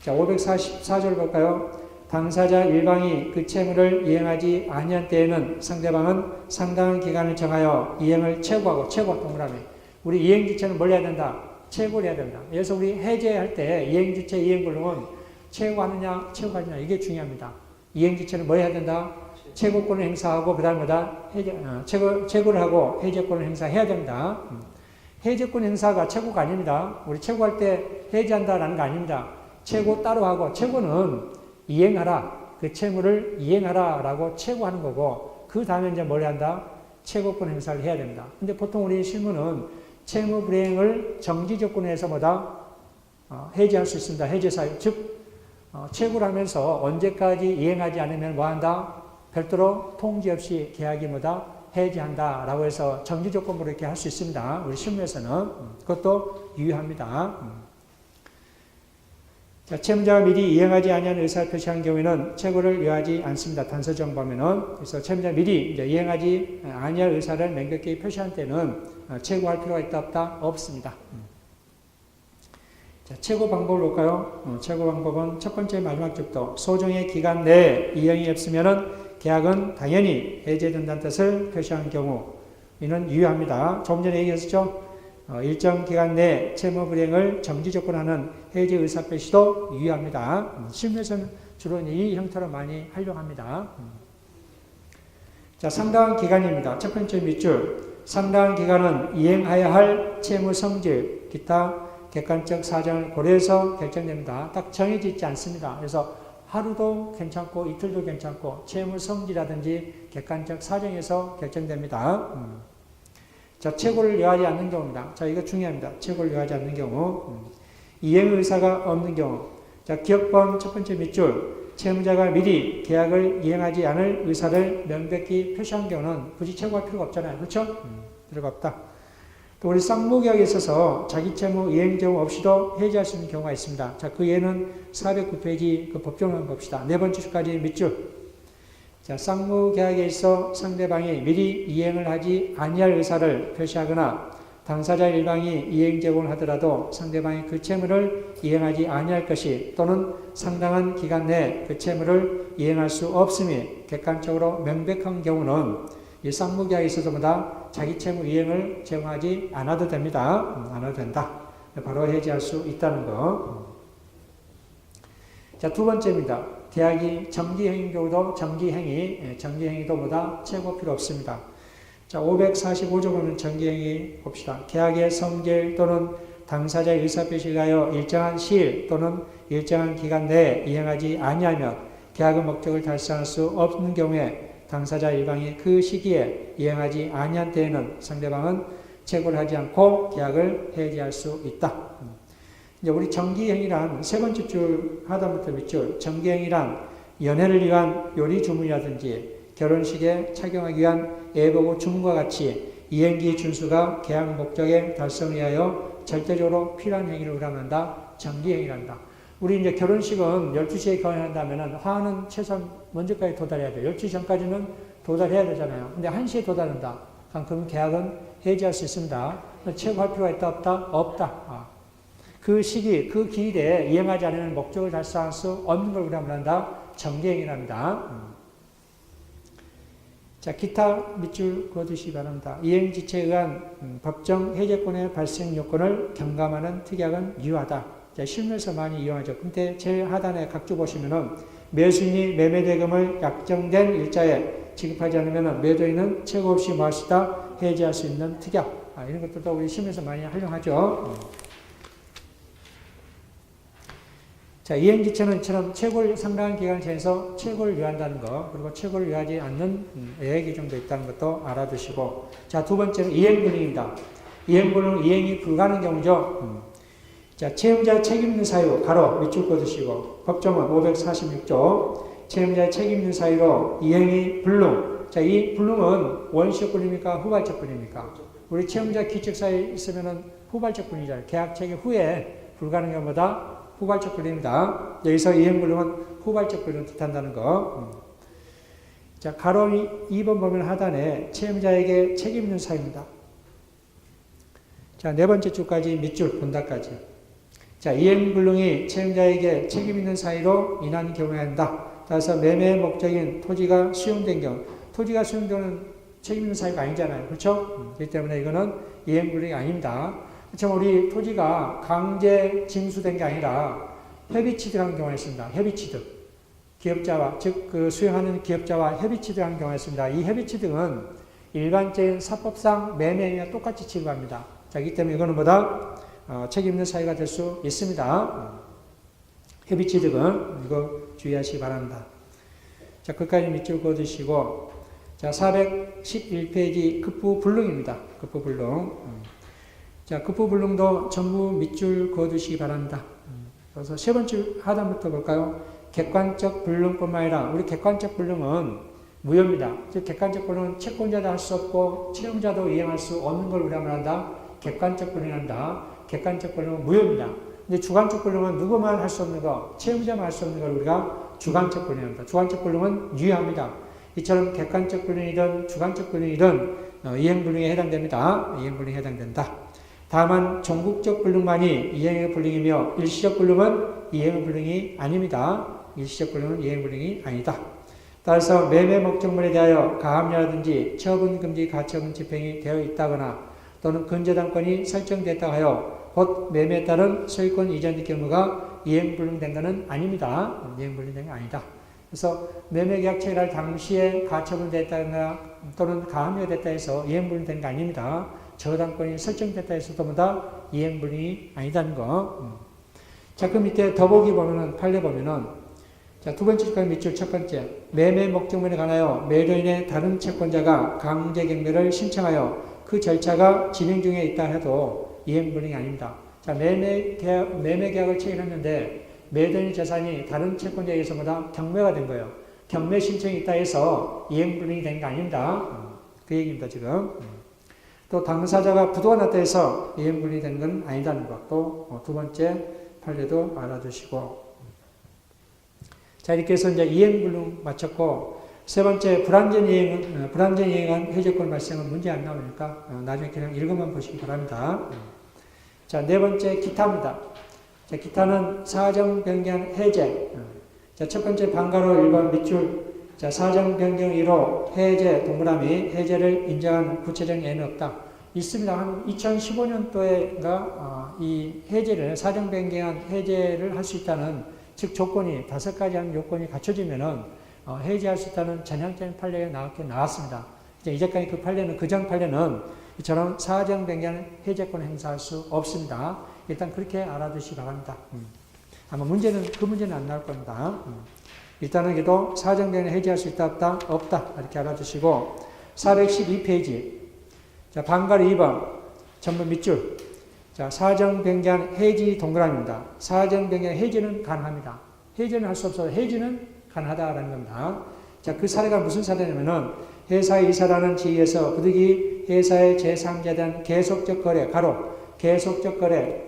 자, 544절 볼까요? 당사자 일방이 그 채무를 이행하지 아니한 때에는 상대방은 상당한 기간을 정하여 이행을 최고하고 동그라미. 우리 이행지체는 뭘 해야 된다? 최고를 해야 된다. 그래서 우리 해제할 때 이행지체, 이행불능은 최고하느냐, 최고하느냐 이게 중요합니다. 이행지체는 뭐 해야 된다? 최고권을 행사하고 그 다음에 뭐다? 최고를 하고 해제권을 행사해야 됩니다. 해제권 행사가 최고가 아닙니다. 우리 최고할 때 해제한다라는 거 아닙니다. 최고 따로 하고 최고는 이행하라. 그 채무를 이행하라 라고 최고하는 거고 그 다음에 이제 뭘 한다? 최고권 행사를 해야 됩니다. 근데 보통 우리 실무는 채무 불이행을 정지 조건에서 뭐다? 해제할 수 있습니다. 해제 사유. 즉 최고를 하면서 언제까지 이행하지 않으면 뭐 한다? 별도로 통지 없이 계약이 뭐다? 해지한다 라고 해서 정지 조건으로 이렇게 할 수 있습니다. 우리 실무에서는. 그것도 유효합니다. 자, 채무자가 미리 이행하지 아니한 의사를 표시한 경우에는 최고를 요하지 않습니다. 단서정 보면은. 그래서 채무자가 미리 이제 이행하지 아니할 의사를 명백히 표시한 때는 최고할 필요가 있다 없다? 없습니다. 자, 최고 방법을 볼까요? 최고 방법은 첫 번째 마지막 줄도 소정의 기간 내에 이행이 없으면은 계약은 당연히 해제된다는 뜻을 표시한 경우 이는 유효합니다. 조금 전에 얘기했었죠? 일정 기간 내에 채무 불이행을 정지 조건하는 해제 의사 표시도 유효합니다. 실무에서는 주로 이 형태로 많이 활용합니다. 자, 상당한 기간입니다. 첫 번째 밑줄. 상당한 기간은 이행하여야 할 채무 성질, 기타 객관적 사정을 고려해서 결정됩니다. 딱 정해져 있지 않습니다. 그래서 하루도 괜찮고 이틀도 괜찮고 채무 성질이라든지 객관적 사정에서 결정됩니다. 자, 최고를 요하지 않는 경우입니다. 자, 이거 중요합니다. 최고를 요하지 않는 경우. 이행 의사가 없는 경우. 자, 기억번 첫 번째 밑줄. 채무자가 미리 계약을 이행하지 않을 의사를 명백히 표시한 경우는 굳이 최고할 필요가 없잖아요. 그렇죠? 필요가 없다. 또 우리 쌍무계약에 있어서 자기 채무 이행 제공 없이도 해지할 수 있는 경우가 있습니다. 자, 그 예는 409페이지 그 법정을 한번 봅시다. 네 번째 줄까지 밑줄. 자, 쌍무계약에 있어 상대방이 미리 이행을 하지 아니할 의사를 표시하거나 당사자 일방이 이행 제공을 하더라도 상대방이 그 채무를 이행하지 아니할 것이 또는 상당한 기간 내에 그 채무를 이행할 수 없음이 객관적으로 명백한 경우는 이 쌍무계약에 있어서보다 자기 채무 이행을 제공하지 않아도 됩니다. 않아도 된다. 바로 해지할 수 있다는 거. 자, 두 번째입니다. 계약이 정기행위인 경우도 정기행위도 보다 최고 필요 없습니다. 자, 545조 보면 정기행위 봅시다. 계약의 성질 또는 당사자의 의사표시를 하여 일정한 시일 또는 일정한 기간 내에 이행하지 아니하면 계약의 목적을 달성할 수 없는 경우에 당사자 일방이 그 시기에 이행하지 아니한 때에는 상대방은 채굴을 하지 않고 계약을 해지할 수 있다. 이제 우리 정기행위란 세 번째 줄 하단부터 밑줄. 정기행위란 연애를 위한 요리 주문이라든지 결혼식에 착용하기 위한 예보고 주문과 같이 이행기 준수가 계약 목적의 달성을 위하여 절대적으로 필요한 행위를 의뢰한다. 정기행위란다. 우리 이제 결혼식은 12시에 결혼한다면 화는 최소한 먼저까지 도달해야 돼요. 12시 전까지는 도달해야 되잖아요. 근데 1시에 도달한다. 그럼 계약은 해지할 수 있습니다. 최고할 필요가 있다, 없다? 없다. 그 시기, 그 기일에 이행하지 않으면 목적을 달성할 수 없는 걸 우리가 말한다. 정기행위랍니다. 자, 기타 밑줄 그어두시기 바랍니다. 이행지체에 의한 법정 해제권의 발생 요건을 경감하는 특약은 유효하다. 자, 실무에서 많이 이용하죠. 근데 제일 하단에 각주 보시면은 매수인이 매매대금을 약정된 일자에 지급하지 않으면 매도인은 최고 없이 뭐 할 수 있다? 해지할 수 있는 특약. 이런 것들도 우리 실무에서 많이 활용하죠. 자, 이행지체는 이처럼 채굴 상당한 기간을 정해서 채굴을 유한다는 거, 그리고 채굴을 유하지 않는 예외 정도 있다는 것도 알아두시고. 자, 두 번째는 이행불능입니다. 이행불능은 이행이 불가능한 경우죠. 자, 채무자 책임 있는 사유, 가로 밑줄 그어두시고. 법정은 546조. 채무자의 책임 있는 사유로 이행이 불능. 자, 이 불능은 원시적 불입니까? 후발적 불입니까? 우리 채무자 기책 사유 있으면은 후발적 불이잖아요. 계약 체결 후에 불가능한 경우보다 후발적 불입니다. 여기서 이행불능은 후발적 불능을 뜻한다는 거. 자, 가로 2번 보면 하단에 채무자에게 책임 있는 사유입니다. 자, 네 번째 줄까지 밑줄 본다까지. 자, 이행불능이 채무자에게 책임 있는 사유로 인한 경우에 한다. 따라서 매매 목적인 토지가 수용된 경우, 토지가 수용되는 책임 있는 사유가 아니잖아요. 그렇죠? 그렇기 때문에 이거는 이행불능이 아닙니다. 그렇죠? 우리 토지가 강제 징수된 게 아니라 협의취득한 경우가 있습니다. 협의취득. 기업자와, 즉, 그 수용하는 기업자와 협의취득한 경우가 있습니다. 이 협의취득은 일반적인 사법상 매매행위와 똑같이 취급합니다. 자, 그렇기 때문에 이거는 보다 책임 있는 사유가 될 수 있습니다. 협의취득은 이거 주의하시기 바랍니다. 자, 끝까지 밑줄 그어두시고. 자, 411페이지 급부불능입니다. 급부불능. 자, 급부불능도 전부 밑줄 그어두시기 바랍니다. 그래서 세 번째 하단부터 볼까요? 객관적 불능뿐만 아니라 우리 객관적 불능은 무효입니다. 즉 객관적 불능은 채권자도 할 수 없고 채무자도 이행할 수 없는 걸 우리가 말한다. 객관적 불능한다. 객관적 불능은 무효입니다. 근데 주관적 불능은 누구만 할 수 없는 거, 채무자만 할 수 없는 걸 우리가 주관적 불능합니다. 주관적 불능은 유효합니다. 이처럼 객관적 불능이든 주관적 불능이든 이행불능에 해당됩니다. 이행불능에 해당된다. 다만 종국적 불능만이 이행의 불능이며 일시적 불능은 이행의 불능이 아닙니다. 일시적 불능은 이행의 불능이 아니다. 따라서 매매 목적물에 대하여 가압류라든지 처분금지 가처분 집행이 되어 있다거나 또는 근저당권이 설정됐다고 하여 곧 매매에 따른 소유권 이전 경우가 이행불능된 것은 아닙니다. 이행불능된 게 아니다. 그래서 매매계약 체결할 당시에 가처분됐다거나 또는 가압류가 됐다 해서 이행불능된 게 아닙니다. 저당권이 설정됐다 해서도 보다 이행불능이 아니다는 거. 자, 그 밑에 더보기 보면은, 판례 보면은, 자, 두 번째 줄까지 밑줄 첫 번째. 매매 목적물에 관하여 매도인의 다른 채권자가 강제경매를 신청하여 그 절차가 진행 중에 있다 해도 이행불능이 아닙니다. 자, 매매계약을 체결했는데 매도인의 재산이 다른 채권자에 의해서보다 경매가 된 거예요. 경매 신청이 있다 해서 이행불능이 된 게 아닙니다. 그 얘기입니다, 지금. 또 당사자가 부도가 났다 해서 이행불능된 건 아니다는 것. 또 두 번째 판례도 알아두시고. 자, 이렇게 해서 이제 이행불능 마쳤고, 세 번째 불완전 이행한 해제권 발생은 문제 안 나오니까 나중에 그냥 읽어만 보시기 바랍니다. 자, 네 번째 기타입니다. 자, 기타는 사정 변경 해제. 자, 첫 번째 방가로 1번 밑줄. 자, 사정 변경 1호 해제 동그라미 해제를 인정하는 구체적인 예는 없다. 있습니다. 한 2015년도에가 이 해제를 사정 변경한 해제를 할 수 있다는 즉 조건이 5가지 하는 요건이 갖춰지면은 해제할 수 있다는 전향적인 판례가 나왔습니다. 이제까지 그 판례는 그전 판례는 이처럼 사정 변경 해제권을 행사할 수 없습니다. 일단 그렇게 알아두시기 바랍니다. 아마 그 문제는 안 나올 겁니다. 일단은 그래도 사정 변경 해제할 수 있다 없다? 없다. 이렇게 알아두시고 412페이지 자, 방가로 2번 전부 밑줄 자, 사정 변경 해지 동그라미입니다. 사정 변경 해지는 가능합니다. 해제는 할 수 없어도 해지는 가능하다라는 겁니다. 자, 그 사례가 무슨 사례냐면은 회사의 이사라는 지위에서 부득이 회사의 제3자에 대한 계속적 거래, 계속적 거래,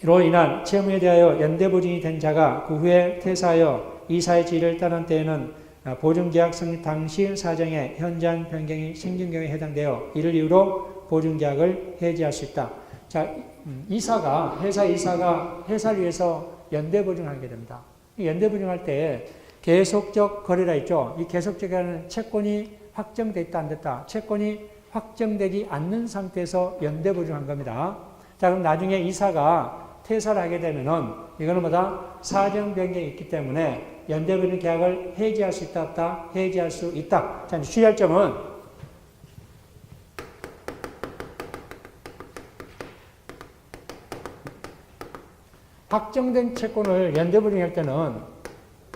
로 인한 채무에 대하여 연대보증이 된 자가 그 후에 퇴사하여 이사의 지위를 떠난 때에는 보증계약 성립 당시 사정에 현장 변경이 생긴 경우에 해당되어 이를 이유로 보증계약을 해지할 수 있다. 자, 회사 이사가 회사를 위해서 연대보증하게 됩니다. 연대보증할 때 계속적 거래라 있죠. 이 계속적 거래는 채권이 확정돼 있다 안 됐다. 채권이 확정되지 않는 상태에서 연대보증한 겁니다. 자, 그럼 나중에 이사가 퇴사를 하게 되면은 이거는 뭐다? 사정 변경이 있기 때문에 연대보증 계약을 해지할 수 있다 없다? 해지할 수 있다. 자, 주의할 점은 확정된 채권을 연대보증할 때는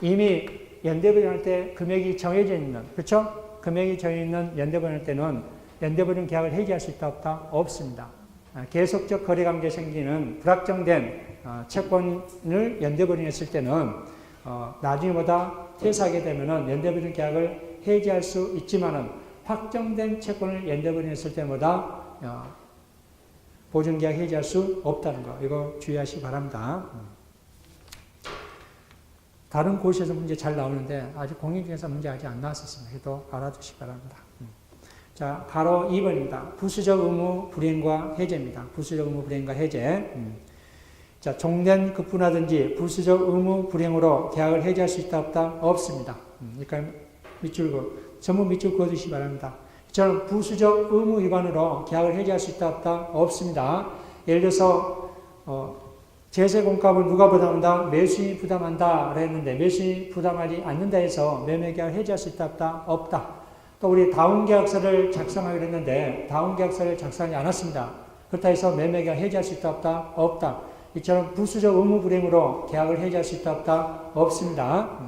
이미 연대보증할 때 금액이 정해져 있는, 그렇죠? 금액이 정해져 있는 연대보증할 때는 연대보증 계약을 해지할 수 있다 없다? 없습니다. 계속적 거래관계 생기는 불확정된 채권을 연대보증했을 때는 나중에보다 퇴사하게 되면은 연대보증 계약을 해지할 수 있지만은 확정된 채권을 연대보증했을 때보다 보증계약 해지할 수 없다는 거 이거 주의하시기 바랍니다. 다른 곳에서 문제 잘 나오는데 아직 공인중개사 문제 아직 안 나왔었습니다. 그래도 알아두시기 바랍니다. 자, 가로 2번입니다. 부수적 의무 불이행과 해제입니다. 부수적 의무 불이행과 해제. 자, 종된 급분하든지 부수적 의무 불이행으로 계약을 해지할 수 있다 없다? 없습니다. 그러니까 전부 밑줄 그어두시기 바랍니다. 저는 부수적 의무 위반으로 계약을 해지할 수 있다 없다? 없습니다. 예를 들어서 제세 공값을 누가 부담한다? 매수인이 부담한다 했는데 매수인이 부담하지 않는다 해서 매매 계약을 해지할 수 있다 없다? 없다. 또 우리 다운계약서를 작성하기로 했는데 다운계약서를 작성하지 않았습니다. 그렇다 해서 매매계약 해지할 수 있다 없다? 없다. 이처럼 부수적 의무 불이행으로 계약을 해지할 수 있다 없다? 없습니다.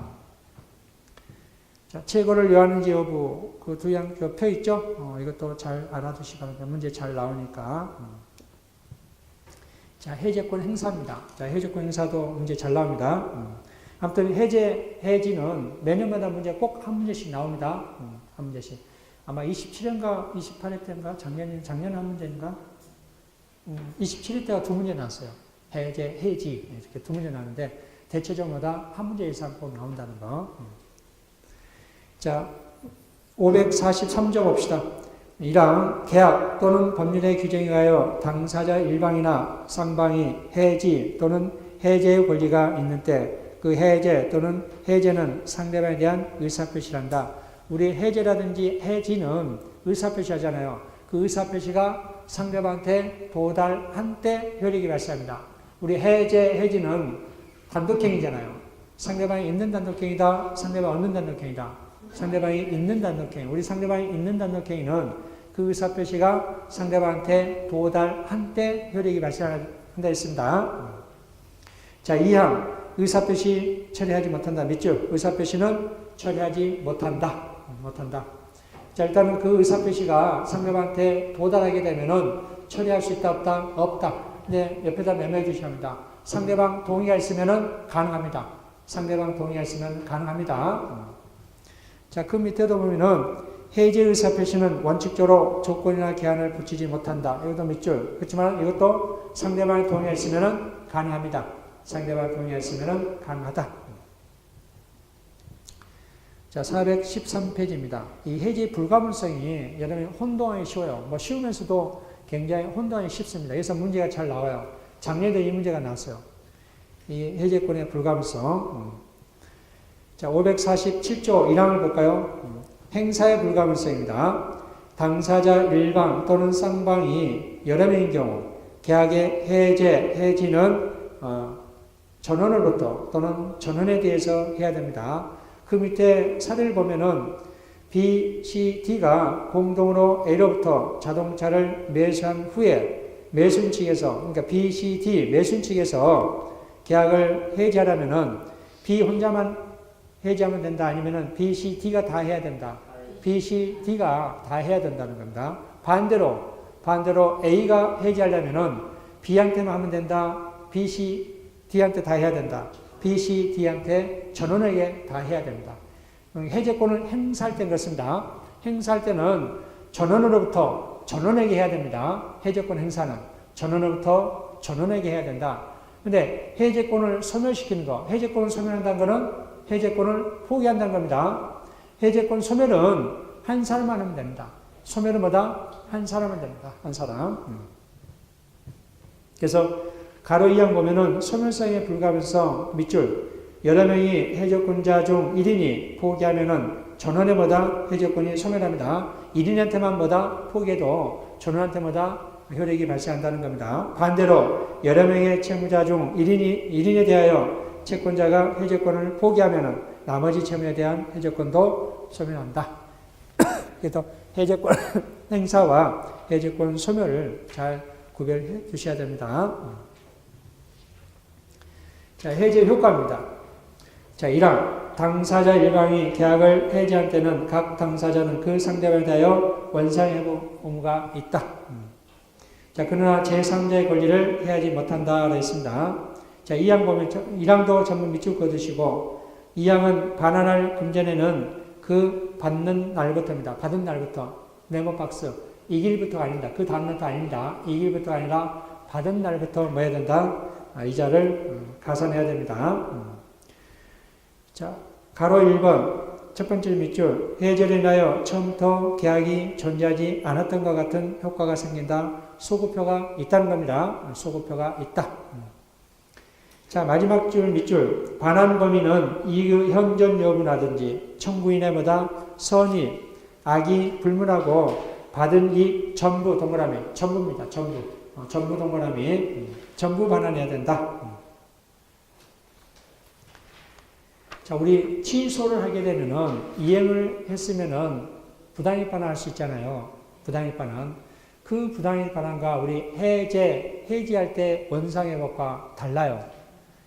자, 채권을 요하는지 여부 그 두 양 표 있죠? 이것도 잘 알아두시기 바랍니다. 문제 잘 나오니까. 자, 해제권 행사입니다. 자, 해제권 행사도 문제 잘 나옵니다. 아무튼 해지는 매년마다 문제 꼭 한 문제씩 나옵니다. 한 문제씩. 아마 27회인가 28회 때인가 작년에 한 문제인가 27회 때가 두 문제 나왔어요. 해지 이렇게 두 문제 나왔는데 대체적마다 한 문제 이상 꼭 나온다는 거. 자, 543조 봅시다. 1항 계약 또는 법률의 규정에 의하여 당사자 일방이나 쌍방이 해지 또는 해제의 권리가 있는 때 그 해제 또는 해제는 상대방에 대한 의사표시란다. 우리 해제라든지 해지는 의사표시 하잖아요. 그 의사표시가 상대방한테 도달한 때 효력이 발생합니다. 우리 해지는 단독행위잖아요. 상대방이 있는 단독행위다. 상대방이 없는 단독행위다. 상대방이 있는 단독행위. 우리 상대방이 있는 단독행위는 그 의사표시가 상대방한테 도달한 때 효력이 발생한다 했습니다. 자, 2항 의사표시 처리하지 못한다. 밑줄. 의사표시는 처리하지 못한다. 자, 일단은 그 의사표시가 상대방한테 도달하게 되면은 처리할 수 있다, 없다? 없다. 근데 옆에다 메모해 주셔야 합니다. 상대방 동의가 있으면은 가능합니다. 상대방 동의가 있으면 가능합니다. 자, 그 밑에도 보면은 해제 의사 표시는 원칙적으로 조건이나 기한을 붙이지 못한다. 이것도 밑줄. 그렇지만 이것도 상대방이 동의했으면 가능합니다. 상대방이 동의했으면 가능하다. 자, 413페이지입니다. 이 해제 불가분성이 여러분이 혼동하기 쉬워요. 뭐 쉬우면서도 굉장히 혼동하기 쉽습니다. 그래서 문제가 잘 나와요. 작년에도 이 문제가 나왔어요. 이 해제권의 불가분성. 자, 547조 1항을 볼까요? 행사의 불가분성입니다. 당사자 일방 또는 쌍방이 여러 명인 경우 계약의 해지는 전원으로부터 또는 전원에 대해서 해야 됩니다. 그 밑에 사례를 보면은 B, C, D가 공동으로 A로부터 자동차를 매수한 후에 매수인 측에서, 그러니까 B, C, D 매수인 측에서 계약을 해지하려면은 B 혼자만 해지하면 된다. 아니면은 B, C, D가 다 해야 된다. B, C, D가 다 해야 된다는 겁니다. 반대로 A가 해지하려면은 B한테만 하면 된다. B, C, D한테 다 해야 된다. B, C, D한테 전원에게 다 해야 됩니다. 해제권을 행사할 때는 그렇습니다. 행사할 때는 전원으로부터 전원에게 해야 됩니다. 해제권 행사는 전원으로부터 전원에게 해야 된다. 근데 해제권을 소멸시키는 거, 해제권을 소멸한다는 것은 해제권을 포기한다는 겁니다. 해제권 소멸은 한 사람만 하면 됩니다. 소멸은 뭐다? 한 사람은 됩니다. 한 사람. 그래서 가로 2항 보면은 소멸성의 불가분성 밑줄 여러 명이 해제권자 중 1인이 포기하면은 전원의 뭐다? 해제권이 소멸합니다. 1인한테만 뭐다? 포기해도 전원한테 뭐다? 효력이 발생한다는 겁니다. 반대로 여러 명의 채무자 중 1인에 대하여 채권자가 해제권을 포기하면은 나머지 채무에 대한 해제권도 소멸한다. 그래서 해제권 행사와 해제권 소멸을 잘 구별해 주셔야 됩니다. 자, 해제 효과입니다. 자, 1항. 당사자 일방이 계약을 해지할 때는 각 당사자는 그 상대방에 대하여 원상회복 의무가 있다. 자, 그러나 제3자의 권리를 해하지 못한다라고 했습니다. 자, 2항 보면, 1항도 전부 밑줄 그어두시고, 2항은 반환할 금전에는 그 받는 날부터입니다. 받은 날부터. 메모박스. 이 길부터가 아닙니다. 그 다음날부터 아닙니다. 이 길부터가 아니라 받은 날부터 뭐 해야 된다? 이자를 가산해야 됩니다. 자, 가로 1번. 첫 번째 밑줄. 해제를 인하여 처음부터 계약이 존재하지 않았던 것 같은 효과가 생긴다. 소급표가 있다는 겁니다. 소급표가 있다. 자, 마지막 줄 밑줄. 반환 범위는 이익의 현존 여부라든지 청구인의 뭐다? 선의, 악이 불문하고 받은 이익 전부 동그라미. 전부입니다. 전부. 전부 동그라미. 전부 반환해야 된다. 자, 우리 취소를 하게 되면은 이행을 했으면은 부당이익 반환할 수 있잖아요. 부당이익 반환. 그 부당이익 반환과 우리 해지할 때 원상회복과 달라요.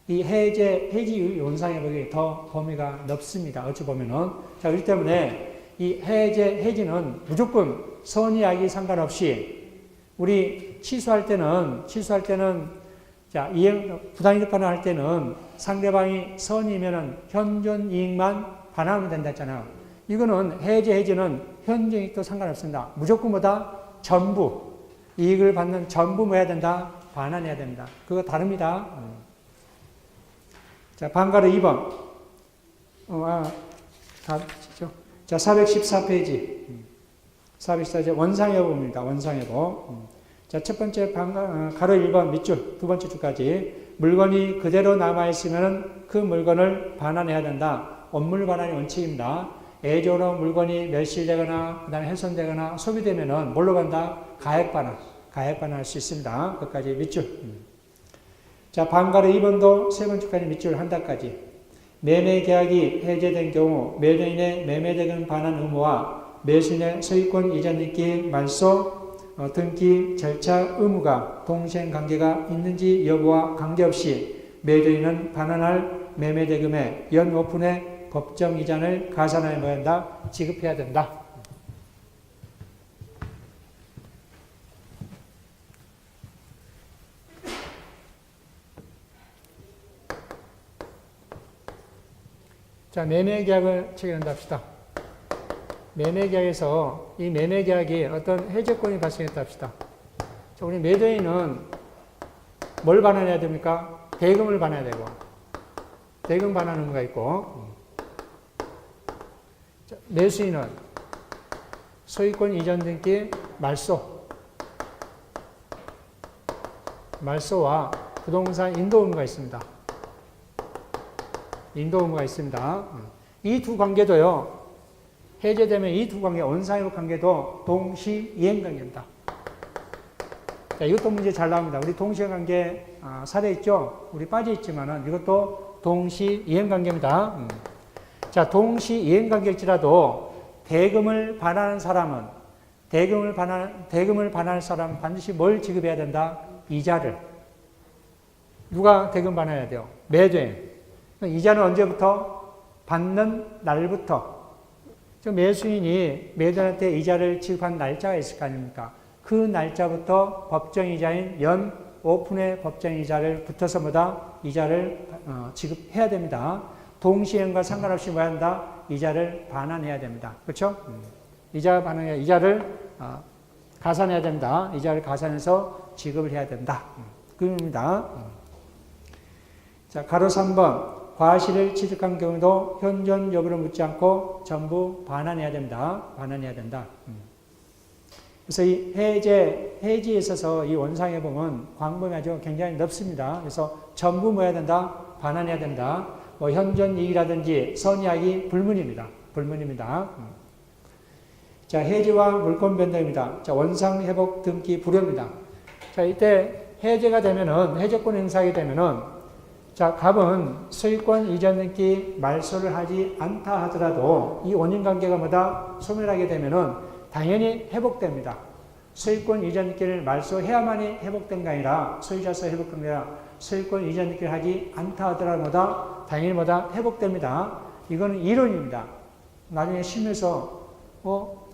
이 해지 원상회복이 더 범위가 넓습니다. 어찌 보면은. 자, 그렇기 때문에 이 해지는 무조건 선의 악이 상관없이 우리 취소할 때는 자, 부당이익 반환할 때는 상대방이 선이면은 현존 이익만 반환하면 된다 했잖아요. 이거는 해지는 현존 이익도 상관없습니다. 무조건 뭐다? 전부. 이익을 받는 전부 뭐 해야 된다? 반환해야 됩니다. 그거 다릅니다. 자, 반가로 2번. 자, 414페이지. 414페이지 원상여부입니다. 원상여부. 자, 첫 번째 가로 1번 밑줄, 두 번째 줄까지. 물건이 그대로 남아있으면 그 물건을 반환해야 된다. 원물 반환이 원칙입니다. 예외적으로 물건이 멸실되거나, 그 다음에 훼손되거나, 소비되면은 뭘로 간다? 가액 반환할 수 있습니다. 끝까지 밑줄. 자, 반가로 2번도 세 번째까지 밑줄 한 달까지. 매매 계약이 해제된 경우 매도인의 매매대금 반환 의무와 매수인의 소유권 이전 등기 말소 등기 절차 의무가 동시행 관계가 있는지 여부와 관계없이 매도인은 반환할 매매대금의 연 5분의 법정 이자를 가산하여 뭐야 한다? 지급해야 된다. 자, 매매 계약을 체결한다 합시다. 매매계약에서 이 매매계약이 어떤 해제권이 발생했다 합시다. 자, 우리 매도인은 뭘 반환해야 됩니까? 대금을 반환해야 되고, 대금 반환 의무가 있고, 자, 매수인은 소유권 이전 등기 말소와 부동산 인도 의무가 있습니다. 인도 의무가 있습니다. 이 두 관계도요, 해제되면 이 두 관계, 원상회복 관계도 동시 이행 관계입니다. 자, 이것도 문제 잘 나옵니다. 우리 동시에 관계 사례 있죠? 우리 빠져 있지만은 이것도 동시 이행 관계입니다. 자, 동시 이행 관계일지라도 대금을 반환한 사람은 대금을 반환할 사람은 반드시 뭘 지급해야 된다? 이자를. 누가 대금 반환해야 돼요? 매도인. 이자는 언제부터? 받는 날부터. 매수인이 매도인한테 이자를 지급한 날짜가 있을 거 아닙니까? 그 날짜부터 법정이자인 연 5분의 법정이자를 붙어서 이자를 지급해야 됩니다. 동시행과 상관없이 뭐 한다? 이자를 반환해야 됩니다. 그렇죠? 이자 반환해야 이자를 가산해야 된다. 이자를 가산해서 지급을 해야 된다. 그 의미입니다. 자, 가로 3번. 과실을 취득한 경우도 현존 여부를 묻지 않고 전부 반환해야 됩니다. 반환해야 된다. 그래서 이 해지에 있어서 이 원상회복은 광범위 아주 굉장히 넓습니다. 그래서 전부 뭐 해야 된다? 반환해야 된다. 뭐 현존 이익이라든지 선이익이 불문입니다. 불문입니다. 자, 해지와 물권 변동입니다. 자, 원상회복 등기 불효입니다. 자, 이때 해제가 되면은, 해제권 행사하게 되면은, 자, 갑은 소유권 이전 등기 말소를 하지 않다 하더라도 이 원인 관계가 뭐다? 소멸하게 되면은 당연히 회복됩니다. 소유권 이전 등기를 말소해야만이 회복된 게 아니라, 소유자서 회복된 게 아니라, 소유권 이전 등기를 하지 않다 하더라도 뭐다? 당연히 뭐다? 회복됩니다. 이거는 이론입니다. 나중에 심해서,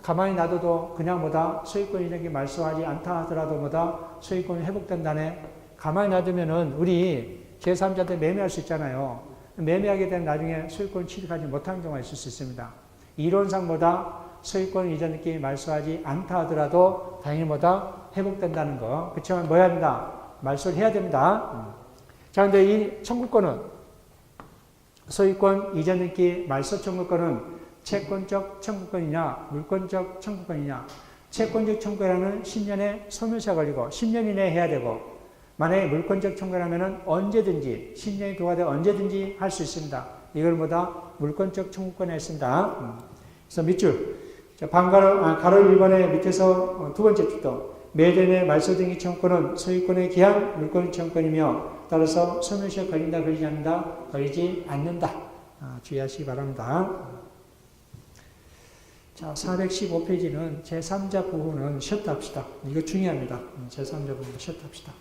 가만히 놔둬도 그냥 뭐다? 소유권 이전 등기 말소하지 않다 하더라도 뭐다? 소유권이 회복된다네. 가만히 놔두면은 우리 제3자한테 매매할 수 있잖아요. 매매하게 되면 나중에 소유권 취득하지 못하는 경우가 있을 수 있습니다. 이론상보다 소유권 이전 등기 말소하지 않다 하더라도 당연히 뭐다? 회복된다는 거. 그렇지만 뭐 해야 된다? 말소를 해야 됩니다. 자, 근데 이 청구권은, 소유권 이전 등기 말소 청구권은 채권적 청구권이냐, 물권적 청구권이냐. 채권적 청구권이라는 10년의 소멸시가 걸리고 10년 이내에 해야 되고, 만약에 물권적 청구라면은 언제든지 10년이 도과돼 언제든지 할 수 있습니다. 이걸 뭐다? 물권적 청구권에 있습니다. 그래서 밑줄. 자, 가로 1번의 밑에서 두 번째 줄도 매도인의 말소 등기 청구권은 소유권에 기한 물권 청구권이며 따라서 소멸시효 걸린다, 걸리지 않는다, 걸리지 않는다. 주의하시기 바랍니다. 자, 415페이지는 제3자 부분은 쉬었다 합시다. 이거 중요합니다. 제3자 부분 쉬었다 합시다.